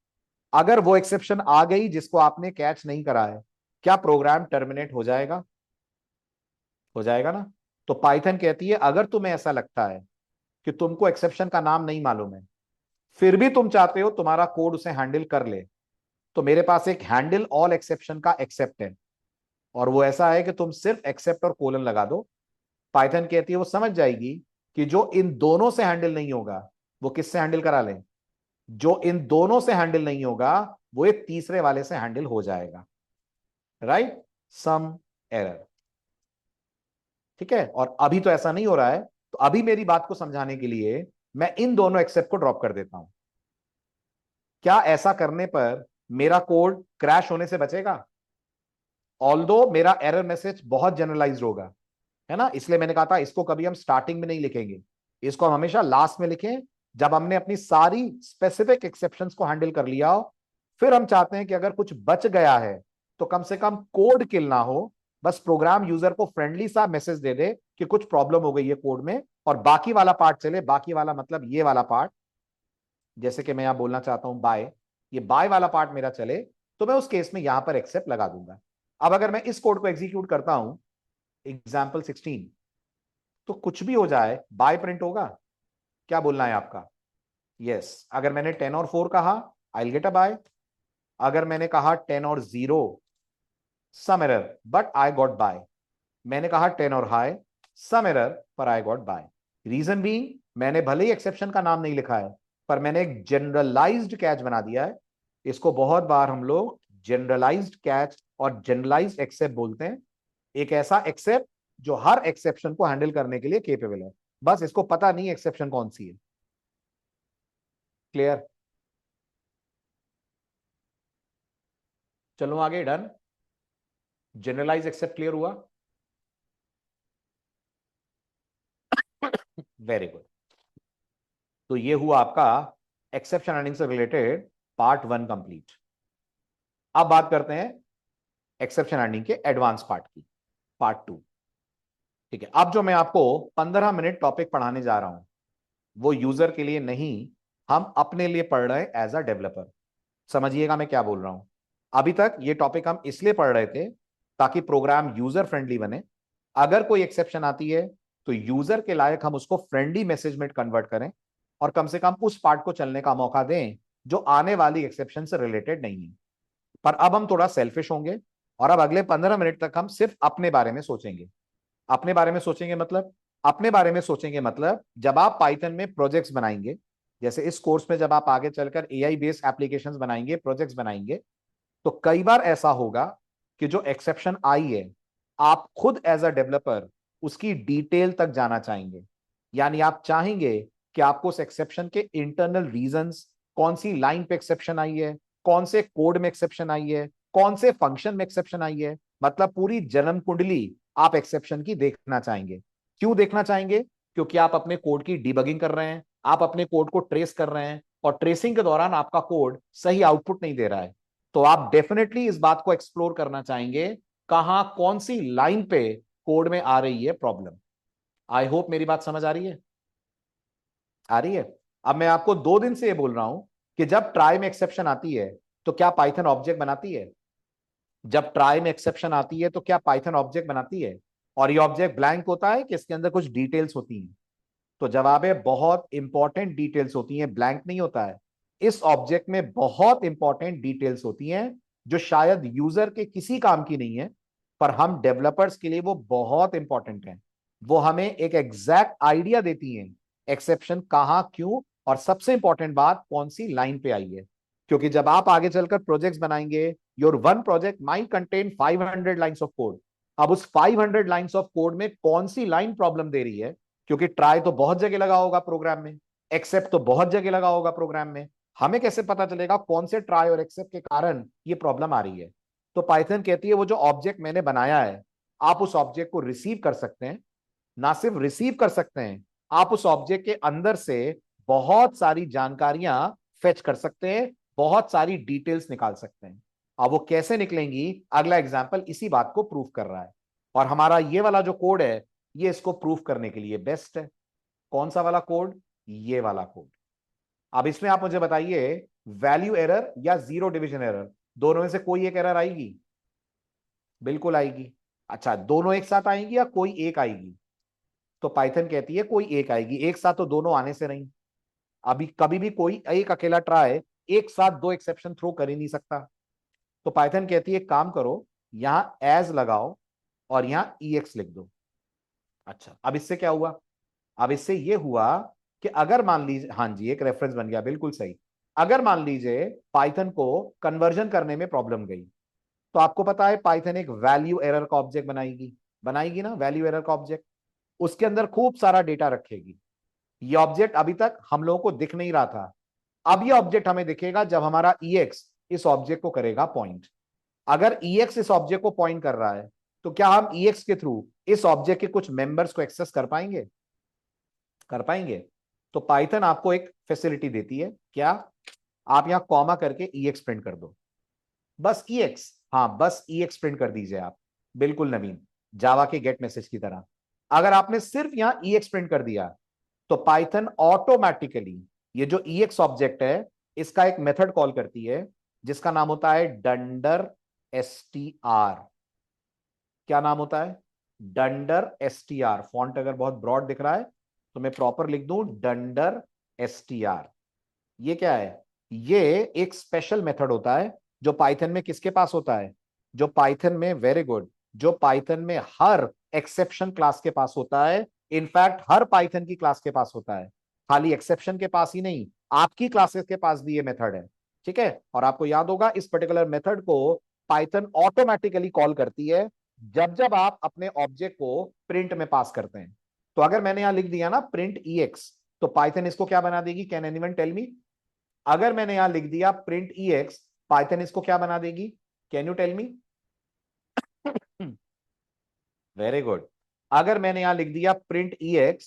अगर वो एक्सेप्शन आ गई जिसको आपने कैच नहीं करा है, क्या प्रोग्राम टर्मिनेट हो जाएगा? हो जाएगा ना। तो पाइथन कहती है अगर तुम्हें ऐसा लगता है कि तुमको एक्सेप्शन का नाम नहीं मालूम है, फिर भी तुम चाहते हो तुम्हारा कोड उसे हैंडल कर ले, तो मेरे पास एक हैंडल ऑल एक्सेप्शन का एक्सेप्ट है, और वो ऐसा है कि तुम सिर्फ एक्सेप्ट और कोलन लगा दो। पाइथन कहती है वो समझ जाएगी कि जो इन दोनों से हैंडल नहीं होगा वो किससे हैंडल करा ले, जो इन दोनों से हैंडल नहीं होगा वो एक तीसरे वाले से हैंडल हो जाएगा, राइट। सम एरर, ठीक है। और अभी तो ऐसा नहीं हो रहा है, तो अभी मेरी बात को समझाने के लिए मैं इन दोनों एक्सेप्ट को ड्रॉप कर देता हूं। क्या ऐसा करने पर मेरा कोड क्रैश होने से बचेगा? ऑल्दो मेरा एरर मैसेज बहुत जनरलाइज्ड होगा, है ना, इसलिए मैंने कहा था इसको कभी हम स्टार्टिंग में नहीं लिखेंगे, इसको हम हमेशा लास्ट में लिखें, जब हमने अपनी सारी स्पेसिफिक एक्सेप्शंस को हैंडल कर लिया हो। फिर हम चाहते हैं कि अगर कुछ बच गया है तो कम से कम कोड किल ना हो, बस प्रोग्राम यूजर को फ्रेंडली सा मैसेज दे दे कि कुछ प्रॉब्लम हो गई है कोड में, और बाकी वाला पार्ट चले। बाकी वाला मतलब ये वाला पार्ट, जैसे कि मैं यहां बोलना चाहता हूं बाय, ये बाय वाला पार्ट मेरा चले, तो मैं उस केस में यहां पर एक्सेप्ट लगा दूंगा। अब अगर मैं इस कोड को एग्जीक्यूट करता हूं, एग्जाम्पल 16, तो कुछ भी हो जाए बाय प्रिंट होगा। क्या बोलना है आपका? यस। अगर मैंने 10 और 4 कहा, I will get a bye. अगर मैंने कहा 10 और 0, some error but I got bye. मैंने कहा 10 और हाई, सम एरर पर I got bye. Reason being, मैंने भले ही एक्सेप्शन का नाम नहीं लिखा है, पर मैंने एक जनरलाइज्ड कैच बना दिया है। इसको बहुत बार हम लोग जनरलाइज्ड कैच और जनरलाइज्ड एक्सेप्ट बोलते हैं। एक ऐसा एक्सेप्ट जो हर एक्सेप्शन को हैंडल करने के लिए केपेबल है, बस इसको पता नहीं एक्सेप्शन कौन सी है। क्लियर? चलो आगे, डन। जनरलाइज एक्सेप्ट क्लियर हुआ? Very good. तो ये हुआ आपका एक्सेप्शन हैंडलिंग से रिलेटेड पार्ट 1 कंप्लीट। अब बात करते हैं एक्सेप्शन हैंडलिंग के एडवांस पार्ट की, पार्ट 2। ठीक है, अब जो मैं आपको 15 मिनट टॉपिक पढ़ाने जा रहा हूं वो यूजर के लिए नहीं, हम अपने लिए पढ़ रहे हैं एज अ डेवलपर। समझिएगा मैं क्या बोल रहा हूं। अभी तक ये टॉपिक हम इसलिए पढ़ रहे थे ताकि प्रोग्राम यूजर फ्रेंडली बने। अगर कोई एक्सेप्शन आती है तो यूजर के लायक हम उसको फ्रेंडली मैसेज में कन्वर्ट करें, और कम से कम उस पार्ट को चलने का मौका दें जो आने वाली एक्सेप्शन से रिलेटेड नहीं है। पर अब हम थोड़ा सेल्फिश होंगे, और अब अगले 15 मिनट तक हम सिर्फ अपने बारे में सोचेंगे। अपने बारे में सोचेंगे मतलब, अपने बारे में सोचेंगे मतलब जब आप पाइथन में प्रोजेक्ट्स बनाएंगे, जैसे इस कोर्स में जब आप आगे चलकर एआई बेस्ड एप्लीकेशंस बनाएंगे, प्रोजेक्ट्स बनाएंगे, तो कई बार ऐसा होगा कि जो एक्सेप्शन आई है आप खुद एज अ डेवलपर उसकी डिटेल तक जाना चाहेंगे। यानी आप चाहेंगे कि आपको उस एक्सेप्शन के इंटरनल रीजंस, कौन सी लाइन पे एक्सेप्शन आई है, कौन से कोड में एक्सेप्शन आई है, कौन से फंक्शन में एक्सेप्शन आई है, मतलब पूरी जन्म कुंडली आप एक्सेप्शन की देखना चाहेंगे। क्यों देखना चाहेंगे? क्योंकि आप अपने कोड की डिबगिंग कर रहे हैं, आप अपने कोड को ट्रेस कर रहे हैं, और ट्रेसिंग के दौरान आपका कोड सही आउटपुट नहीं दे रहा है, तो आप डेफिनेटली इस बात को एक्सप्लोर करना चाहेंगे कहां कौन सी लाइन पे कोड में आ रही है प्रॉब्लम। आई होप मेरी बात समझ आ रही है, आ रही है। अब मैं आपको 2 दिन से ये बोल रहा हूं कि जब ट्राई में एक्सेप्शन आती है तो क्या पाइथन ऑब्जेक्ट बनाती है? जब ट्राई में एक्सेप्शन आती है तो क्या पाइथन ऑब्जेक्ट बनाती है? और ये ऑब्जेक्ट ब्लैंक होता है कि इसके अंदर कुछ डिटेल्स होती हैं? तो जवाब है बहुत इंपॉर्टेंट डिटेल्स होती हैं, ब्लैंक नहीं होता है। इस ऑब्जेक्ट में बहुत इंपॉर्टेंट डिटेल्स होती हैं जो शायद यूजर के किसी काम की नहीं है, पर हम डेवलपर्स के लिए वो बहुत इंपॉर्टेंट हैं। वो हमें एक एग्जैक्ट आइडिया देती हैं एक्सेप्शन कहां, क्यों, और सबसे इंपॉर्टेंट बात कौन सी लाइन पे आई है। क्योंकि जब आप आगे चलकर प्रोजेक्ट्स बनाएंगे, your one project might contain 500 lines of code. अब उस 500 लाइन्स ऑफ कोड में कौन सी लाइन प्रॉब्लम दे रही है, क्योंकि ट्राई तो बहुत जगह लगा होगा प्रोग्राम में, एक्सेप्ट तो बहुत जगह लगा होगा प्रोग्राम में, हमें कैसे पता चलेगा कौन से ट्राई और एक्सेप्ट के कारण ये प्रॉब्लम आ रही है? तो पाइथन कहती है वो जो ऑब्जेक्ट मैंने बनाया है, आप उस ऑब्जेक्ट को रिसीव कर सकते हैं। ना सिर्फ रिसीव कर सकते हैं, आप उस ऑब्जेक्ट के अंदर से बहुत सारी जानकारियां फेच कर सकते हैं, बहुत सारी डिटेल्स निकाल सकते हैं। अब वो कैसे निकलेंगी, अगला एग्जाम्पल इसी बात को प्रूफ कर रहा है। और हमारा ये वाला जो कोड है ये इसको प्रूफ करने के लिए बेस्ट है। कौन सा वाला कोड? ये वाला कोड। अब इसमें आप मुझे बताइए, वैल्यू एरर या जीरो डिवीजन एरर, दोनों में से कोई एक एरर आएगी? बिल्कुल आएगी। अच्छा, दोनों एक साथ आएंगी या कोई एक आएगी? तो पाइथन कहती है कोई एक आएगी, एक साथ तो दोनों आने से नहीं। अभी कभी भी कोई एक अकेला ट्राई एक साथ दो एक्सेप्शन थ्रो कर ही नहीं सकता। तो पाइथन कहती है काम करो, यहां एज लगाओ और यहां EX लिख दो। अच्छा, अब इससे क्या हुआ? अब इससे ये हुआ कि अगर मान लीजिए, हाँ जी एक रेफरेंस बन गया, बिल्कुल सही। अगर मान लीजिए पाइथन को कन्वर्जन करने में प्रॉब्लम गई, तो आपको पता है पाइथन एक वैल्यू एरर का ऑब्जेक्ट बनाएगी, बनाएगी ना वैल्यू एरर का ऑब्जेक्ट। उसके अंदर खूब सारा डेटा रखेगी। ये ऑब्जेक्ट अभी तक हम लोगों को दिख नहीं रहा था, अब ये ऑब्जेक्ट हमें दिखेगा जब हमारा EX इस ऑब्जेक्ट को करेगा पॉइंट। अगर EX इस ऑब्जेक्ट को पॉइंट कर रहा है तो क्या हम EX के थ्रू इस ऑब्जेक्ट के कुछ मेंबर्स को एक्सेस कर पाएंगे? कर पाएंगे। तो पाइथन आपको एक फैसिलिटी देती है, क्या? आप यहां कॉमा करके EX प्रिंट कर दो, बस EX। हाँ, बस EX प्रिंट कर दीजिए आप, बिल्कुल नवीन, जावा के गेट मैसेज की तरह। अगर आपने सिर्फ यहां EX प्रिंट कर दिया तो पाइथन ऑटोमेटिकली ये जो EX ऑब्जेक्ट है इसका एक मेथड कॉल करती है जिसका नाम होता है डंडर str। क्या नाम होता है? डंडर str। फॉन्ट अगर बहुत ब्रॉड दिख रहा है तो मैं प्रॉपर लिख दूं डंडर str। ये क्या है? ये एक स्पेशल मेथड होता है जो पाइथन में किसके पास होता है? जो पाइथन में, वेरी गुड, जो पाइथन में हर एक्सेप्शन क्लास के पास होता है। इनफैक्ट हर पाइथन की क्लास के पास होता है, खाली एक्सेप्शन के पास ही नहीं, आपकी क्लासेस के पास भी ये मेथड है। ठीक है, और आपको याद होगा इस पर्टिकुलर मेथड को पाइथन ऑटोमेटिकली कॉल करती है जब जब आप अपने ऑब्जेक्ट को प्रिंट में पास करते हैं। तो अगर मैंने यहां लिख दिया ना प्रिंट EX, तो पाइथन इसको क्या बना देगी? Can anyone tell me? अगर मैंने यहां लिख दिया प्रिंट EX, पाइथन इसको क्या बना देगी? Can you tell me? Very good. अगर मैंने यहां लिख दिया प्रिंट EX,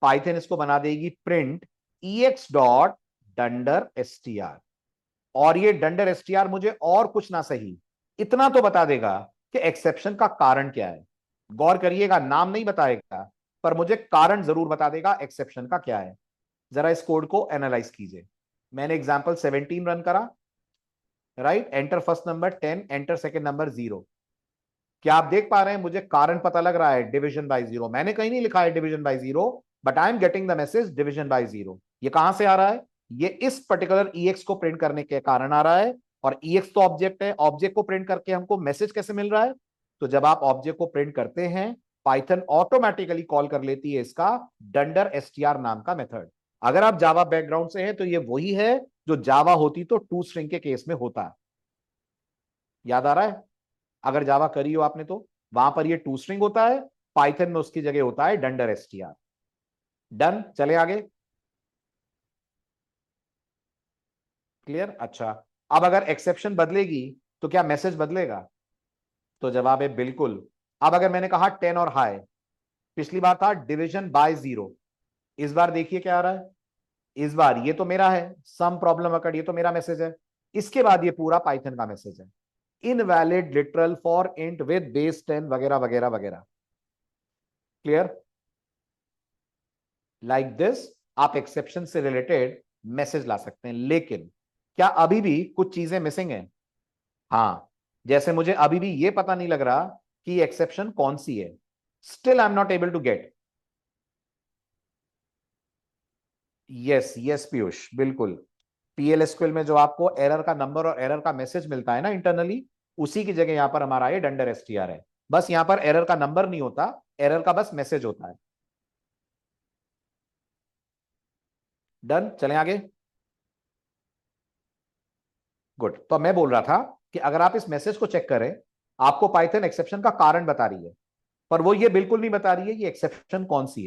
पाइथन इसको बना देगी प्रिंट EX डॉट डंडर str। और ये डंडर एसटीआर मुझे और कुछ ना सही इतना तो बता देगा कि एक्सेप्शन का कारण क्या है। गौर करिएगा, नाम नहीं बताएगा पर मुझे कारण जरूर बता देगा एक्सेप्शन का क्या है। जरा इस कोड को एनालाइज कीजिए। मैंने एग्जांपल 17 रन करा, right, enter first number 10, enter second number 0। क्या आप देख पा रहे हैं मुझे कारण पता लग रहा है डिवीजन बाय 0। मैंने कहीं नहीं लिखा है division bye 0, but I am getting the message division bye 0। ये कहां से आ रहा है? ये इस पर्टिकुलर ईएक्स को प्रिंट करने के कारण आ रहा है। और ईएक्स तो ऑब्जेक्ट है, ऑब्जेक्ट को प्रिंट करके हमको मैसेज कैसे मिल रहा है? तो जब आप ऑब्जेक्ट को प्रिंट करते हैं, पाइथन ऑटोमेटिकली कॉल कर लेती है इसका डंडर एसटीआर नाम का मेथड। अगर आप जावा बैकग्राउंड से हैं तो ये वही है जो जावा होती तो टू स्ट्रिंग के केस में होता। याद आ रहा है? अगर जावा करी हो आपने तो वहां पर ये टू स्ट्रिंग होता है, पाइथन में उसकी जगह होता है डंडर एसटीआर। डन, चले आगे। क्लियर? अच्छा, अब अगर एक्सेप्शन बदलेगी तो क्या मैसेज बदलेगा? तो जवाब है बिल्कुल। अब अगर मैंने कहा 10 और हाई, पिछली बार था डिवीजन बाय 0, इस बार देखिए क्या आ रहा है। इस बार ये तो मेरा है सम प्रॉब्लम अकर्ड, ये तो मेरा मैसेज है। इसके बाद ये पूरा पाइथन का मैसेज है, invalid literal for int with base 10 वगैरह वगैरह वगैरह। क्लियर? लाइक दिस आप एक्सेप्शन से रिलेटेड मैसेज ला सकते हैं। लेकिन क्या अभी भी कुछ चीजें मिसिंग हैं? हाँ, जैसे मुझे अभी भी ये पता नहीं लग रहा कि एक्सेप्शन कौन सी है। Still I am not able to get. Yes yes Piyush, बिल्कुल। पीएलएसक्यूएल में जो आपको एरर का नंबर और एरर का मैसेज मिलता है ना इंटरनली, उसी की जगह यहां पर हमारा ये डंडर एसटीआर है। बस यहां पर एरर का नंबर नहीं होता, एरर का बस मैसेज होता है। डन, चलें आगे। गुड। तो मैं बोल रहा था कि अगर आप इस मैसेज को चेक करें, आपको पाइथन एक्सेप्शन का कारण बता रही है, पर वो ये बिल्कुल नहीं बता रही है कि एक्सेप्शन कौन सी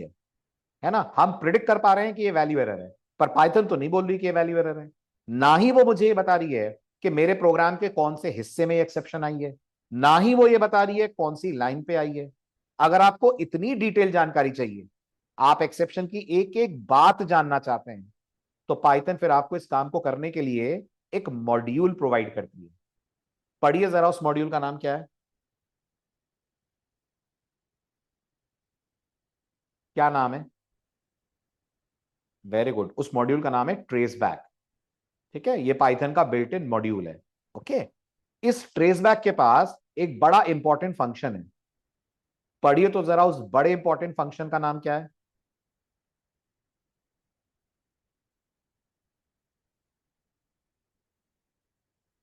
है ना। हम प्रिडिक्ट कर पा रहे हैं कि ये वैल्यू एरर है, पर पाइथन तो नहीं बोल रही कि ये वैल्यू एरर है। ना ही वो मुझे ये बता रही है कि मेरे प्रोग्राम के कौन से हिस्से में एक्सेप्शन आई है, ना ही वो ये बता रही है कौन सी लाइन पे आई है। अगर आपको इतनी डिटेल जानकारी चाहिए, आप एक्सेप्शन की एक एक बात जानना चाहते हैं, तो पाइथन फिर आपको इस काम को करने के लिए एक मॉड्यूल प्रोवाइड करती है। पढ़िए जरा उस मॉड्यूल का नाम क्या है? क्या नाम है? वेरी गुड, उस मॉड्यूल का नाम है ट्रेस बैक। ठीक है, ये पाइथन का बिल्ट इन मॉड्यूल है। ओके, इस ट्रेसबैक के पास एक बड़ा इंपॉर्टेंट फंक्शन है। पढ़िए तो जरा उस बड़े इंपॉर्टेंट फंक्शन का नाम क्या है?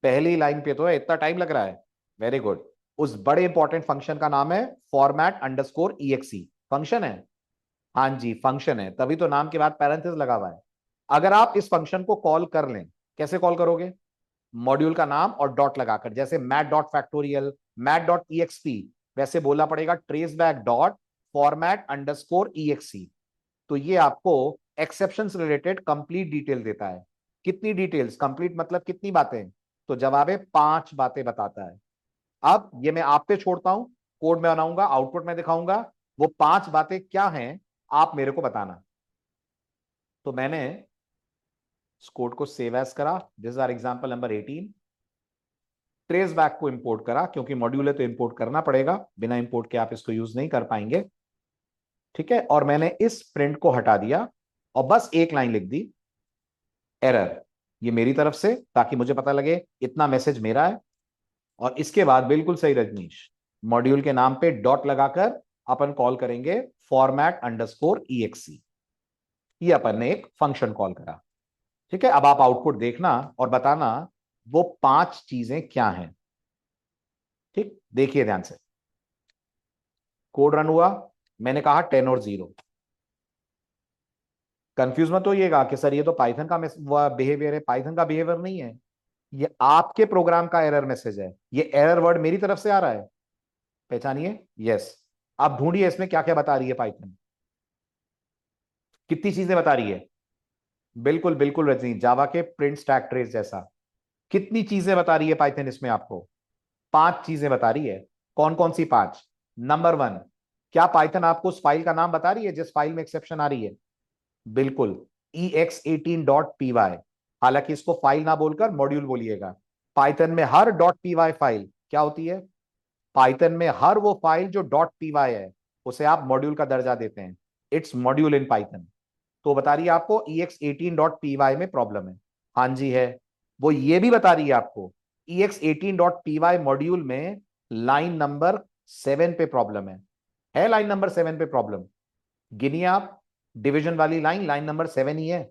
पहली लाइन पे तो है, इतना टाइम लग रहा है। Very good. उस बड़े इंपॉर्टेंट फंक्शन का नाम है फॉर्मेट अंडरस्कोर ईएक्सी। फंक्शन है? हाँ जी फंक्शन है, तभी तो नाम के बाद पैरेंथेसिस लगा हुआ है। अगर आप इस फंक्शन को कॉल कर लें, कैसे कॉल करोगे? मॉड्यूल का नाम और डॉट लगाकर, जैसे math dot factorial, math dot EXP, वैसे बोलना पड़ेगा traceback dot format underscore EXE. तो ये आपको एक्सेप्शन से रिलेटेड कंप्लीट डिटेल देता है। कितनी डिटेल्स? कंप्लीट मतलब कितनी बातें? तो जवाब है 5 बातें बताता है। अब ये मैं आप पे छोड़ता हूं, कोड में बनाऊंगा, आउटपुट में दिखाऊंगा, वो 5 बातें क्या हैं आप मेरे को बताना। तो मैंने इस कोड को सेव एज करा, this are example number 18। Trace back को इंपोर्ट करा, क्योंकि मॉड्यूल है तो इंपोर्ट करना पड़ेगा, बिना इंपोर्ट के आप इसको यूज नहीं कर पाएंगे। ठीक है, और मैंने इस प्रिंट को हटा दिया और बस एक लाइन लिख दी, एरर, ये मेरी तरफ से, ताकि मुझे पता लगे इतना मैसेज मेरा है। और इसके बाद बिल्कुल सही रजनीश, मॉड्यूल के नाम पे डॉट लगाकर अपन कॉल करेंगे फॉर्मेट अंडरस्कोर ईएक्सी। ये अपन ने एक फंक्शन कॉल करा। ठीक है, अब आप आउटपुट देखना और बताना वो 5 चीजें क्या हैं। ठीक, देखिए ध्यान से। कोड रन हुआ, मैंने कहा 10 और 0। कंफ्यूज मत होइएगा कि सर ये तो पाइथन का बिहेवियर है। पाइथन का बिहेवियर नहीं है, ये आपके प्रोग्राम का एरर मैसेज है। ये एरर वर्ड मेरी तरफ से आ रहा है, पहचानिए। यस, आप ढूंढिए इसमें क्या क्या बता रही है पाइथन। कितनी चीजें बता रही है? बिल्कुल बिल्कुल रजनी, जावा के प्रिंट स्टैक ट्रेस जैसा। कितनी चीजें बता रही है पाइथन इसमें आपको? 5 चीजें बता रही है। कौन कौन सी 5? नंबर 1, क्या पाइथन आपको उस फाइल का नाम बता रही है जिस फाइल में एक्सेप्शन आ रही है? बिल्कुल, ex18.py। हालांकि इसको फाइल ना बोलकर मॉड्यूल बोलिएगा। पाइथन में हर डॉट पी वाई फाइल क्या होती है? पाइथन में हर वो फाइल जो डॉट पी वाई है उसे आप मॉड्यूल का दर्जा देते हैं। It's module in Python. तो बता रही है आपको ex18.py में प्रॉब्लम है। हाँ जी है। वो ये भी बता रही है आपको ex18.py मॉड्यूल में लाइन नंबर 7 पे प्रॉब्लम है लाइन नंबर 7 पे प्रॉब्लम। गिनिए आप, डिवीजन वाली लाइन, लाइन नंबर 7 ही है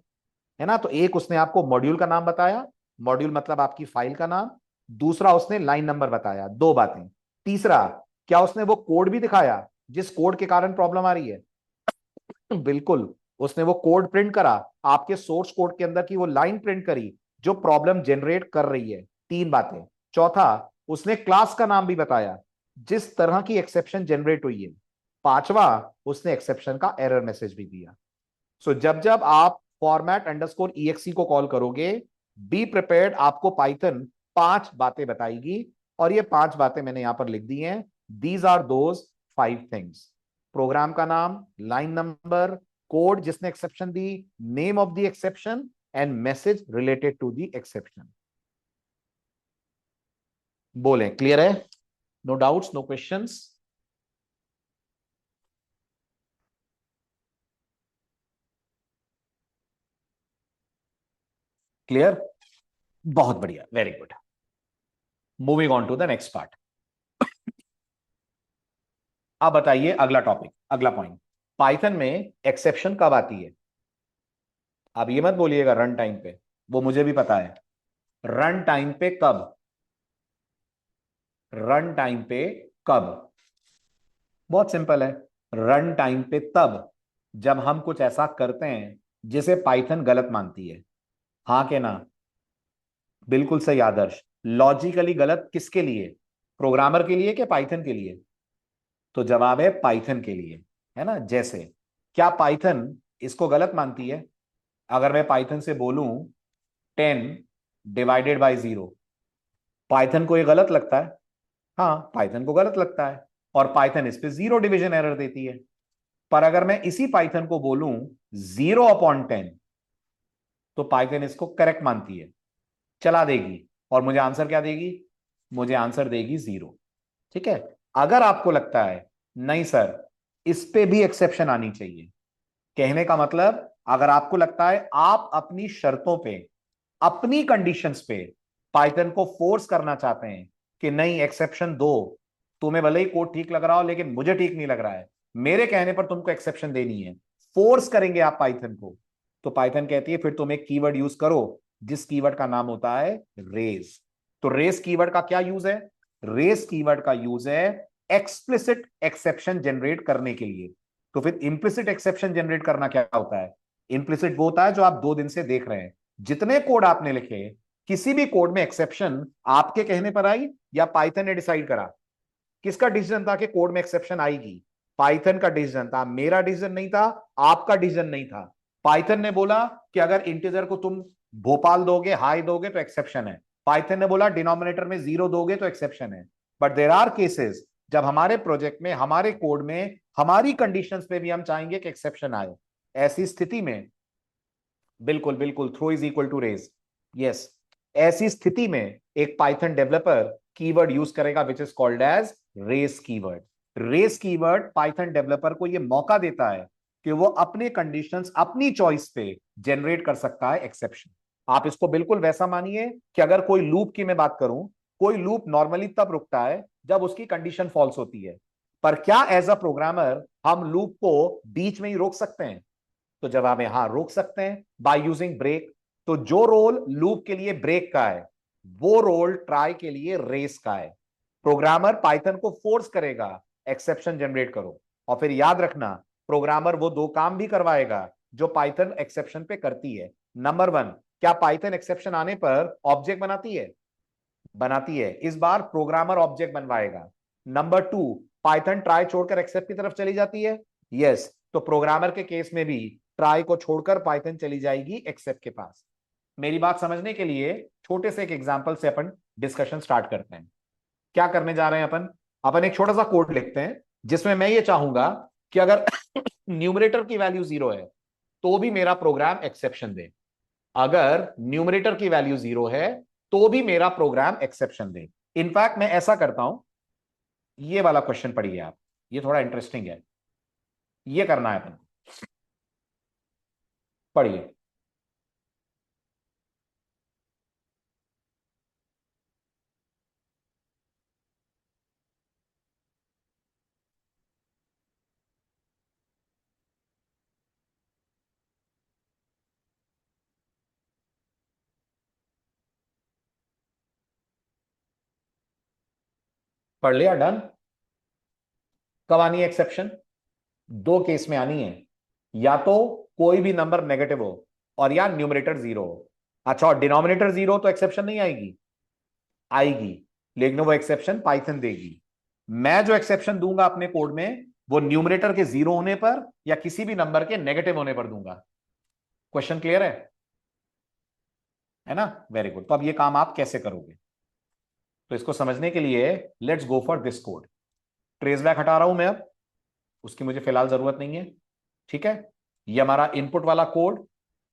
ना? तो एक उसने आपको मॉड्यूल का नाम बताया, मॉड्यूल मतलब आपकी फाइल का नाम। दूसरा उसने लाइन नंबर बताया, दो बातें। तीसरा, क्या उसने वो कोड भी दिखाया जिस कोड के कारण प्रॉब्लम आ रही है? बिल्कुल, उसने वो कोड प्रिंट करा, आपके सोर्स कोड के अंदर की वो लाइन प्रिंट करी जो प्रॉब्लम जनरेट कर रही है। तीन बातें। चौथा, उसने क्लास का नाम भी बताया जिस तरह की एक्सेप्शन जनरेट हुई है। पांचवा, उसने एक्सेप्शन का एरर मैसेज भी दिया। सो जब जब आप फॉर्मेट अंडरस्कोर EXE को कॉल करोगे, बी प्रिपेयर्ड, आपको पाइथन 5 बातें बताएगी। और ये 5 बातें मैंने यहां पर लिख दी हैं। These are those 5 things: program का नाम, लाइन नंबर, कोड जिसने एक्सेप्शन दी, name of the exception and message related to the exception. बोलें, क्लियर है? No doubts, no questions? Clear? बहुत बढ़िया, very good. Moving on to the next part. अब बताइए अगला टॉपिक, अगला पॉइंट। पाइथन में एक्सेप्शन कब आती है? आप ये मत बोलिएगा रन टाइम पे, वो मुझे भी पता है। रन टाइम पे कब? रन टाइम पे कब? बहुत सिंपल है। रन टाइम पे तब जब हम कुछ ऐसा करते हैं जिसे पाइथन गलत मानती है। हाँ के ना? बिल्कुल सही आदर्श। लॉजिकली गलत किसके लिए? प्रोग्रामर के लिए कि पाइथन के लिए? तो जवाब है पाइथन के लिए, है ना? जैसे, क्या पाइथन इसको गलत मानती है? अगर मैं पाइथन से बोलूं 10/0, पाइथन को ये गलत लगता है? हाँ, पाइथन को गलत लगता है। और पाइथन इस पे 0 डिवीजन एरर देती है। पर अगर मैं इसी पाइथन को बोलूं 0/10, तो पाइथन इसको करेक्ट मानती है, चला देगी। और मुझे आंसर क्या देगी? मुझे आंसर देगी 0। ठीक है। अगर आपको लगता है नहीं सर, इस पे भी एक्सेप्शन आनी चाहिए, कहने का मतलब अगर आपको लगता है आप अपनी शर्तों पे, अपनी कंडीशंस पे पाइथन को फोर्स करना चाहते हैं कि नहीं एक्सेप्शन दो, तुम्हें भले ही कोड ठीक लग रहा हो लेकिन मुझे ठीक नहीं लग रहा है, मेरे कहने पर तुमको एक्सेप्शन देनी है, फोर्स करेंगे आप पाइथन को, तो पाइथन कहती है फिर तुम एक कीवर्ड यूज करो जिस कीवर्ड का नाम होता है रेज। तो रेस कीवर्ड का क्या यूज है? रेस कीवर्ड का यूज है एक्सप्लिसिट एक्सेप्शन जनरेट करने के लिए। तो फिर इंप्लिसिट एक्सेप्शन जनरेट करना क्या होता है? इंप्लिसिट वो होता है जो आप 2 दिन से देख रहे हैं। जितने कोड आपने लिखे, किसी भी कोड में एक्सेप्शन आपके कहने पर आई या पाइथन ने डिसाइड करा? किसका डिसीजन था कि कोड में एक्सेप्शन आएगी? पाइथन का डिसीजन था, मेरा डिसीजन नहीं था, आपका डिसीजन नहीं था। पाइथन ने बोला कि अगर इंटीजर को तुम भोपाल दोगे, हाई दोगे तो एक्सेप्शन है। पाइथन ने बोला डिनोमिनेटर में 0 दोगे तो एक्सेप्शन है। बट देयर आर केसेस जब हमारे प्रोजेक्ट में, हमारे कोड में, हमारी कंडीशंस पे भी हम चाहेंगे कि एक्सेप्शन आए। ऐसी स्थिति में, बिल्कुल बिल्कुल, throw is equal to raise, yes, ऐसी स्थिति में एक पाइथन डेवलपर कीवर्ड यूज करेगा which is called as raise keyword. Raise keyword Python developer को यह मौका देता है कि वो अपने कंडीशंस, अपनी चॉइस पे जनरेट कर सकता है एक्सेप्शन। आप इसको बिल्कुल वैसा मानिए कि अगर कोई लूप की मैं बात करूं, कोई लूप नॉर्मली तब रुकता है जब उसकी कंडीशन फॉल्स होती है। पर क्या एज अ प्रोग्रामर हम लूप को बीच में ही रोक सकते हैं? तो जवाब है हाँ, रोक सकते हैं बाय यूजिंग ब्रेक। तो जो रोल लूप के लिए ब्रेक का है, वो रोल ट्राई के लिए रेस का है। प्रोग्रामर पाइथन को फोर्स करेगा एक्सेप्शन जनरेट करो, और फिर याद रखना प्रोग्रामर वो 2 काम भी करवाएगा जो पाइथन एक्सेप्शन पे करती है। नंबर 1, क्या पाइथन एक्सेप्शन आने पर ऑब्जेक्ट बनाती है? बनाती है। इस बार प्रोग्रामर ऑब्जेक्ट बनवाएगा। नंबर 2, पाइथन ट्राई छोड़कर एक्सेप्ट की तरफ चली जाती है? यस। तो प्रोग्रामर के केस में भी ट्राई को छोड़कर पाइथन चली जाएगी एक्सेप्ट के पास। मेरी बात समझने के लिए छोटे से एक एग्जांपल से अपन डिस्कशन स्टार्ट करते हैं। क्या करने जा रहे हैं अपन? अपन एक छोटा सा कोड लिखते हैं जिसमें मैं ये चाहूंगा कि अगर न्यूमरेटर की वैल्यू 0 है तो भी मेरा प्रोग्राम एक्सेप्शन दे। अगर न्यूमरेटर की वैल्यू 0 है तो भी मेरा प्रोग्राम एक्सेप्शन दे। इनफैक्ट मैं ऐसा करता हूं, ये वाला क्वेश्चन पढ़िए आप, ये थोड़ा इंटरेस्टिंग है, ये करना है अपन, पढ़िए। पढ़ लिया, डन। कब आनी है एक्सेप्शन? दो केस में आनी है, या तो कोई भी नंबर नेगेटिव हो और या न्यूमरेटर 0 हो। अच्छा, और डिनोमिनेटर 0 हो तो एक्सेप्शन नहीं आएगी? आएगी, लेकिन वो एक्सेप्शन पाइथन देगी। मैं जो एक्सेप्शन दूंगा अपने कोड में वो न्यूमरेटर के 0 होने पर या किसी भी नंबर के नेगेटिव होने पर दूंगा। क्वेश्चन क्लियर है ना? Very good. तो अब ये काम आप कैसे करोगे, तो इसको समझने के लिए let's go for this code. Trace back हटा रहा हूं मैं अब, उसकी मुझे फिलहाल जरूरत नहीं है। ठीक है, ये हमारा इनपुट वाला कोड,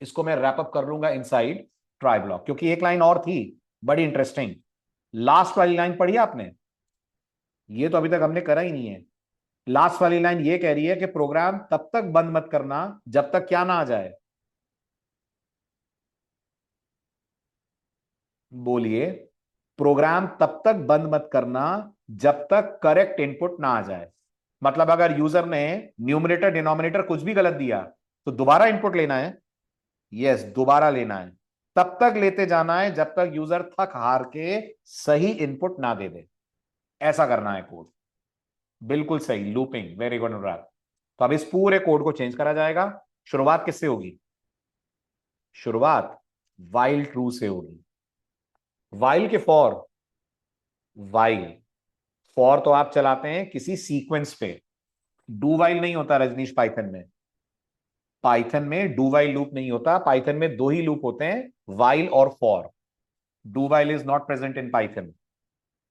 इसको मैं रैप अप कर लूंगा इनसाइड ट्राई ब्लॉक, क्योंकि एक लाइन और थी बड़ी इंटरेस्टिंग। लास्ट वाली लाइन पढ़ी आपने? ये तो अभी तक हमने करा ही नहीं है। लास्ट वाली लाइन ये कह रही है कि प्रोग्राम तब तक बंद मत करना जब तक क्या ना आ जाए, बोलिए। प्रोग्राम तब तक बंद मत करना जब तक करेक्ट इनपुट ना आ जाए। मतलब अगर यूजर ने न्यूमरेटर डिनोमिनेटर कुछ भी गलत दिया तो दोबारा इनपुट लेना है। यस, दोबारा लेना है, तब तक लेते जाना है जब तक यूजर थक हार के सही इनपुट ना दे दे। ऐसा करना है कोड। बिल्कुल सही, लूपिंग, वेरी गुड अनुराग। तो अब इस पूरे कोड को चेंज करा जाएगा। शुरुआत किससे होगी? शुरुआत वाइल ट्रू से होगी। वाइल के फॉर, वाइल फॉर तो आप चलाते हैं किसी सीक्वेंस पे, डू वाइल नहीं होता रजनीश पाइथन में। पाइथन में डू वाइल लूप नहीं होता, पाइथन में दो ही लूप होते हैं, वाइल और for. Do while is not present in Python,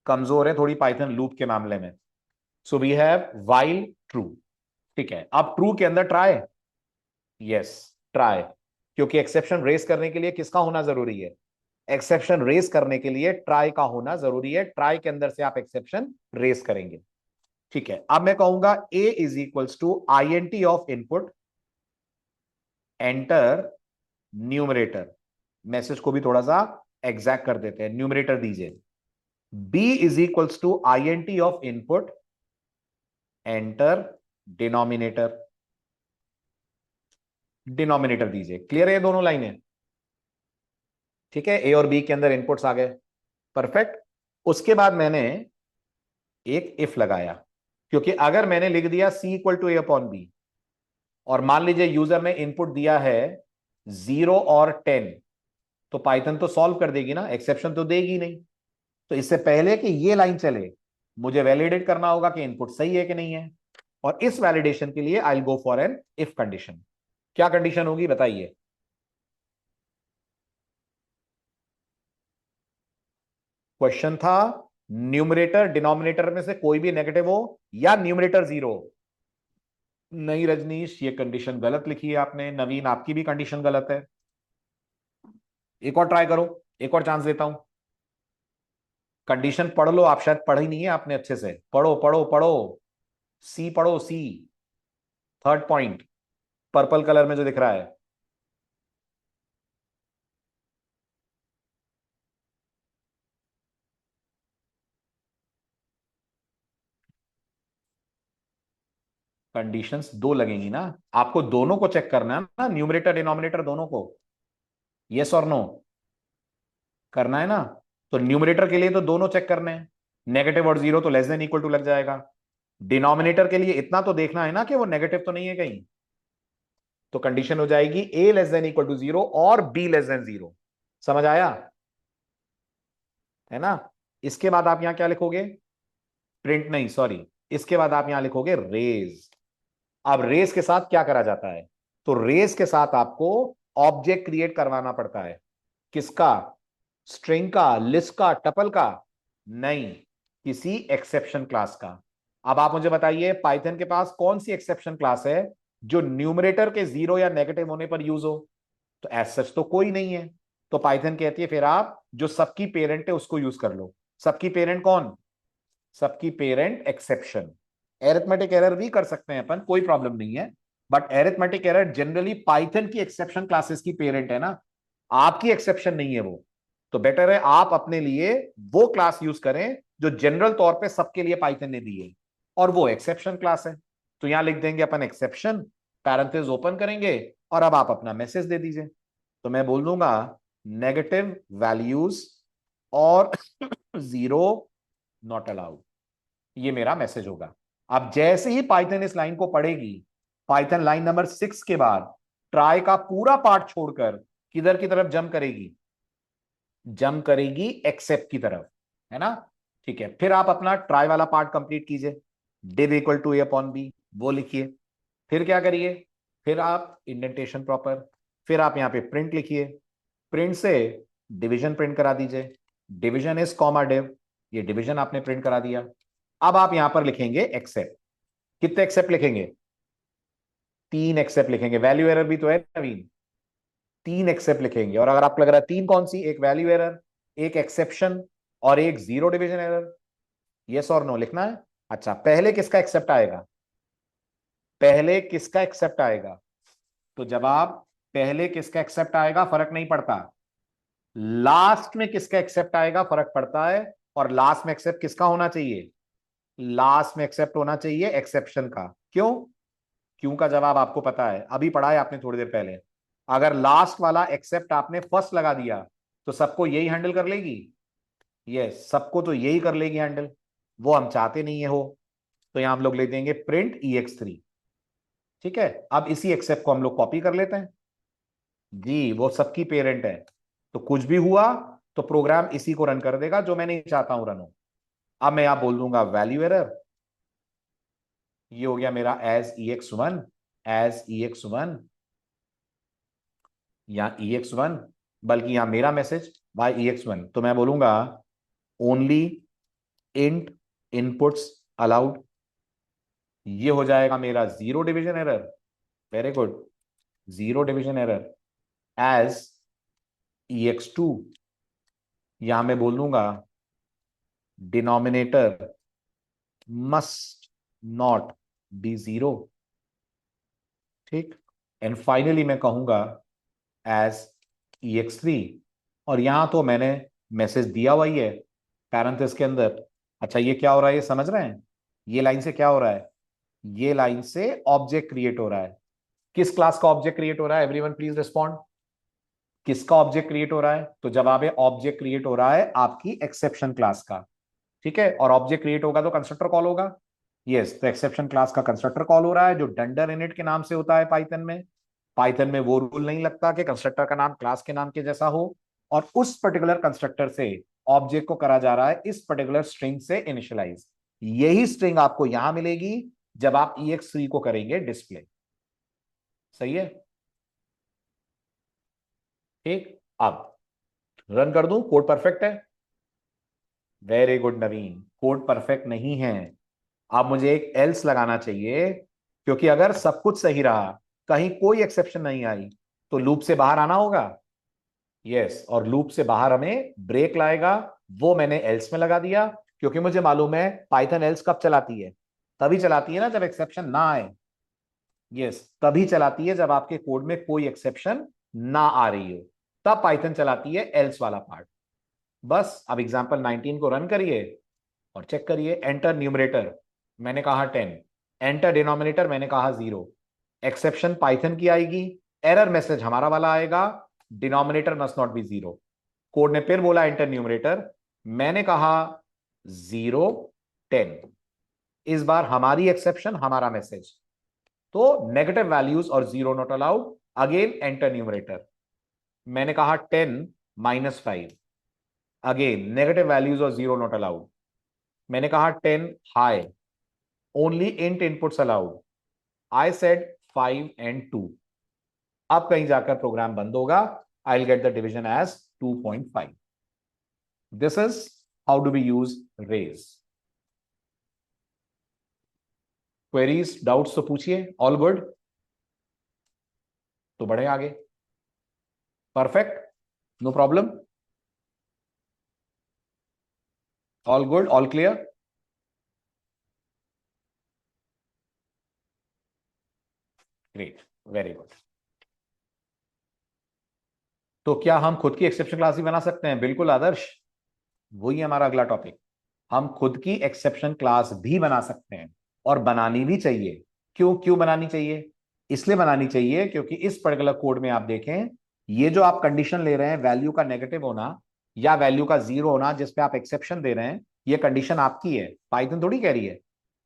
कमजोर है थोड़ी पाइथन लूप के मामले में। So we have while true. ठीक है, अब ट्रू के अंदर ट्राई। यस, ट्राई, क्योंकि एक्सेप्शन रेस करने के लिए किसका होना जरूरी है? एक्सेप्शन रेस करने के लिए ट्राई का होना जरूरी है। ट्राई के अंदर से आप एक्सेप्शन रेस करेंगे। ठीक है, अब मैं कहूंगा a is equals to INT of input, enter numerator. Message को भी थोड़ा सा एग्जैक्ट कर देते हैं, न्यूमरेटर दीजिए। b is equals to INT of input, enter denominator. Denominator दीजिए। क्लियर है ये दोनों लाइनें? ठीक है, ए और बी के अंदर इनपुट्स आ गए, परफेक्ट। उसके बाद मैंने एक इफ लगाया, क्योंकि अगर मैंने लिख दिया c इक्वल टू a/b और मान लीजिए यूजर ने इनपुट दिया है 0 और 10, तो पाइथन तो सॉल्व कर देगी ना, एक्सेप्शन तो देगी नहीं। तो इससे पहले कि ये लाइन चले मुझे वैलिडेट करना होगा कि इनपुट सही है कि नहीं है, और इस वैलिडेशन के लिए I will go for an if condition. क्या कंडीशन होगी बताइए? क्वेश्चन था न्यूमरेटर डिनोमिनेटर में से कोई भी नेगेटिव हो या न्यूमरेटर 0 हो। नहीं रजनीश, ये कंडीशन गलत लिखी है आपने। नवीन, आपकी भी कंडीशन गलत है। एक और ट्राई करो, एक और चांस देता हूं। कंडीशन पढ़ लो, आप शायद पढ़ी नहीं है आपने अच्छे से। पढ़ो पढ़ो पढ़ो, सी पढ़ो, सी, थर्ड पॉइंट, पर्पल कलर में जो दिख रहा है। कंडीशंस दो लगेंगी ना, आपको दोनों को चेक करना है ना, न्यूमरेटर डिनोमिनेटर दोनों को। यस और नो करना है ना? तो न्यूमरेटर के लिए तो दोनों चेक करने हैं, नेगेटिव और 0 तो लेस देन इक्वल टू लग जाएगा। डिनोमिनेटर के लिए इतना तो देखना है ना कि वो नेगेटिव तो नहीं है कहीं। तो कंडीशन हो जाएगी a less than equal to 0 और b लेस देन 0। समझ आया है ना? इसके बाद आप यहां क्या लिखोगे? प्रिंट नहीं, सॉरी, इसके बाद आप यहां लिखोगे रेज। अब रेस के साथ क्या करा जाता है? तो रेस के साथ आपको ऑब्जेक्ट क्रिएट करवाना पड़ता है। किसका? स्ट्रिंग का, लिस्ट का, टपल का? नहीं, किसी एक्सेप्शन क्लास का। अब आप मुझे बताइए पाइथन के पास कौन सी एक्सेप्शन क्लास है जो न्यूमरेटर के 0 या नेगेटिव होने पर यूज हो? तो एज सच तो कोई नहीं है। तो पाइथन कहती है फिर आप जो सबकी पेरेंट है उसको यूज कर लो। सबकी पेरेंट कौन? सबकी पेरेंट एक्सेप्शन। एरिथमेटिक एरर भी कर सकते हैं अपन, कोई प्रॉब्लम नहीं है, but arithmetic error generally Python की एक्सेप्शन क्लासेस की पेरेंट है ना, आपकी एक्सेप्शन नहीं है वो। तो बेटर है आप अपने लिए वो क्लास यूज करें जो जनरल तौर पे सबके लिए पाइथन ने दी है, और वो एक्सेप्शन क्लास है। तो यहां लिख देंगे अपन एक्सेप्शन, पैरेंथेसिस ओपन करेंगे, और अब आप अपना मैसेज दे दीजिए। तो मैं बोल दूंगा नेगेटिव वैल्यूज और जीरो नॉट अलाउड। ये मेरा मैसेज होगा। अब जैसे ही पाइथन इस लाइन को पढ़ेगी, पाइथन लाइन नंबर 6 के बाद ट्राई का पूरा पार्ट छोड़कर किधर की तरफ जंप करेगी? जंप करेगी एक्सेप्ट की तरफ, है ना? ठीक है, फिर आप अपना ट्राई वाला पार्ट कंप्लीट कीजिए। Div equal to A upon B वो लिखिए। फिर क्या करिए? फिर आप इंडेंटेशन प्रॉपर, फिर आप यहां पे प्रिंट लिखिए। प्रिंट से डिवीजन प्रिंट करा दीजिए। डिवीजन इज कॉमा डिव, ये डिवीजन आपने प्रिंट करा दिया। अब आप यहां पर लिखेंगे एक्सेप्ट। कितने एक्सेप्ट लिखेंगे? 3 एक्सेप्ट लिखेंगे। वैल्यू एरर भी तो है नवीन, 3 एक्सेप्ट लिखेंगे। और अगर आपको लग रहा है 3 कौन सी? एक वैल्यू एरर, एक एक्सेप्शन, और एक जीरो डिवीजन एरर। यस और नो लिखना है। अच्छा, पहले किसका एक्सेप्ट आएगा? पहले किसका एक्सेप्ट आएगा? तो जवाब पहले किसका एक्सेप्ट आएगा फर्क नहीं पड़ता, लास्ट में किसका एक्सेप्ट आएगा फर्क पड़ता है। और लास्ट में एक्सेप्ट किसका होना चाहिए? लास्ट में एक्सेप्ट होना चाहिए एक्सेप्शन का। क्यों? क्यों का जवाब आपको पता है, अभी पढ़ा है आपने थोड़ी देर पहले। अगर लास्ट वाला एक्सेप्ट आपने फर्स्ट लगा दिया तो सबको यही हैंडल कर लेगी। यस, सबको तो यही कर लेगी हैंडल, वो हम चाहते नहीं है हो। तो यहां हम लोग ले देंगे प्रिंट EX3। ठीक है, अब इसी एक्सेप्ट को हम लोग कॉपी कर लेते हैं। जी, वो सबकी पेरेंट है, तो कुछ भी हुआ तो प्रोग्राम इसी को रन कर देगा जो मैं नहीं चाहता हूं रन हो। अब मैं यहां बोल दूंगा वैल्यू एरर। ये हो गया मेरा एज EX1, एज EX1 या EX1, बल्कि यहां मेरा मैसेज बाय EX1। तो मैं बोलूंगा ओनली इंट इनपुट्स अलाउड। ये हो जाएगा मेरा zero division error. Very good, zero division error as EX2। यहां मैं बोल दूंगा denominator must not be zero. ठीक, एंड फाइनली मैं कहूंगा एज EX3। और यहां तो मैंने मैसेज दिया हुआ ही है पैरेंथेसिस के अंदर। अच्छा, ये क्या हो रहा है ये समझ रहे हैं? ये लाइन से क्या हो रहा है? ये लाइन से ऑब्जेक्ट क्रिएट हो रहा है। किस क्लास का ऑब्जेक्ट क्रिएट हो रहा है? Everyone please respond. किसका ऑब्जेक्ट क्रिएट हो रहा है? तो जवाब है ऑब्जेक्ट क्रिएट हो रहा है आपकी एक्सेप्शन क्लास का। ठीक है, और ऑब्जेक्ट क्रिएट होगा तो कंस्ट्रक्टर कॉल होगा। यस, तो एक्सेप्शन क्लास का कंस्ट्रक्टर कॉल हो रहा है जो डंडर इनिट के नाम से होता है पाइथन में। पाइथन में वो रूल नहीं लगता कि कंस्ट्रक्टर का नाम क्लास के नाम के जैसा हो, और उस पर्टिकुलर कंस्ट्रक्टर से ऑब्जेक्ट को करा जा रहा है इस पर्टिकुलर स्ट्रिंग से इनिशियलाइज। यही स्ट्रिंग आपको यहां मिलेगी जब आप EX3 को करेंगे डिस्प्ले। सही है? ठीक, अब रन कर दूं, कोड परफेक्ट है। वेरी गुड नवीन, कोड परफेक्ट नहीं है। अब मुझे एक एल्स लगाना चाहिए, क्योंकि अगर सब कुछ सही रहा, कहीं कोई एक्सेप्शन नहीं आई, तो लूप से बाहर आना होगा। यस, और लूप से बाहर हमें ब्रेक लाएगा, वो मैंने एल्स में लगा दिया, क्योंकि मुझे मालूम है पाइथन एल्स कब चलाती है। तभी चलाती है ना जब एक्सेप्शन ना आए। यस, तभी चलाती है जब आपके कोड में कोई एक्सेप्शन ना आ रही हो, तब पाइथन चलाती है एल्स वाला पार्ट। बस अब एग्जांपल 19 को रन करिए और चेक करिए। एंटर न्यूमरेटर, मैंने कहा 10। एंटर डिनोमिनेटर, मैंने कहा 0। एक्सेप्शन पाइथन की आएगी, एरर मैसेज हमारा वाला आएगा, denominator must not B 0। Code ने फिर बोला एंटर न्यूमरेटर, मैंने कहा 0 10। इस बार हमारी एक्सेप्शन हमारा मैसेज, तो नेगेटिव वैल्यूज और 0 not allowed. Again enter numerator, मैंने कहा 10 -5। अगेन नेगेटिव वैल्यूज और 0 नॉट अलाउड। मैंने कहा 10 hi, only int inputs allowed. I said 5 and 2। अब कहीं जाकर प्रोग्राम बंद होगा। I will get the division as 2.5। This is how do we use raise. Queries doubts तो पूछिए, ऑल गुड तो बढ़े आगे। Perfect, no problem, all good, all clear. Great, very good. तो क्या हम खुद की एक्सेप्शन क्लास भी बना सकते हैं? बिल्कुल आदर्श, वही है हमारा अगला टॉपिक। हम खुद की एक्सेप्शन क्लास भी बना सकते हैं और बनानी भी चाहिए। क्यों क्यों बनानी चाहिए? इसलिए बनानी चाहिए क्योंकि इस पर्टिकुलर कोड में आप देखें, ये जो आप कंडीशन ले रहे हैं वैल्यू का नेगेटिव होना या वैल्यू का जीरो होना, जिसपे आप एक्सेप्शन दे रहे हैं, ये कंडीशन आपकी है, पाइथन थोड़ी कह रही है।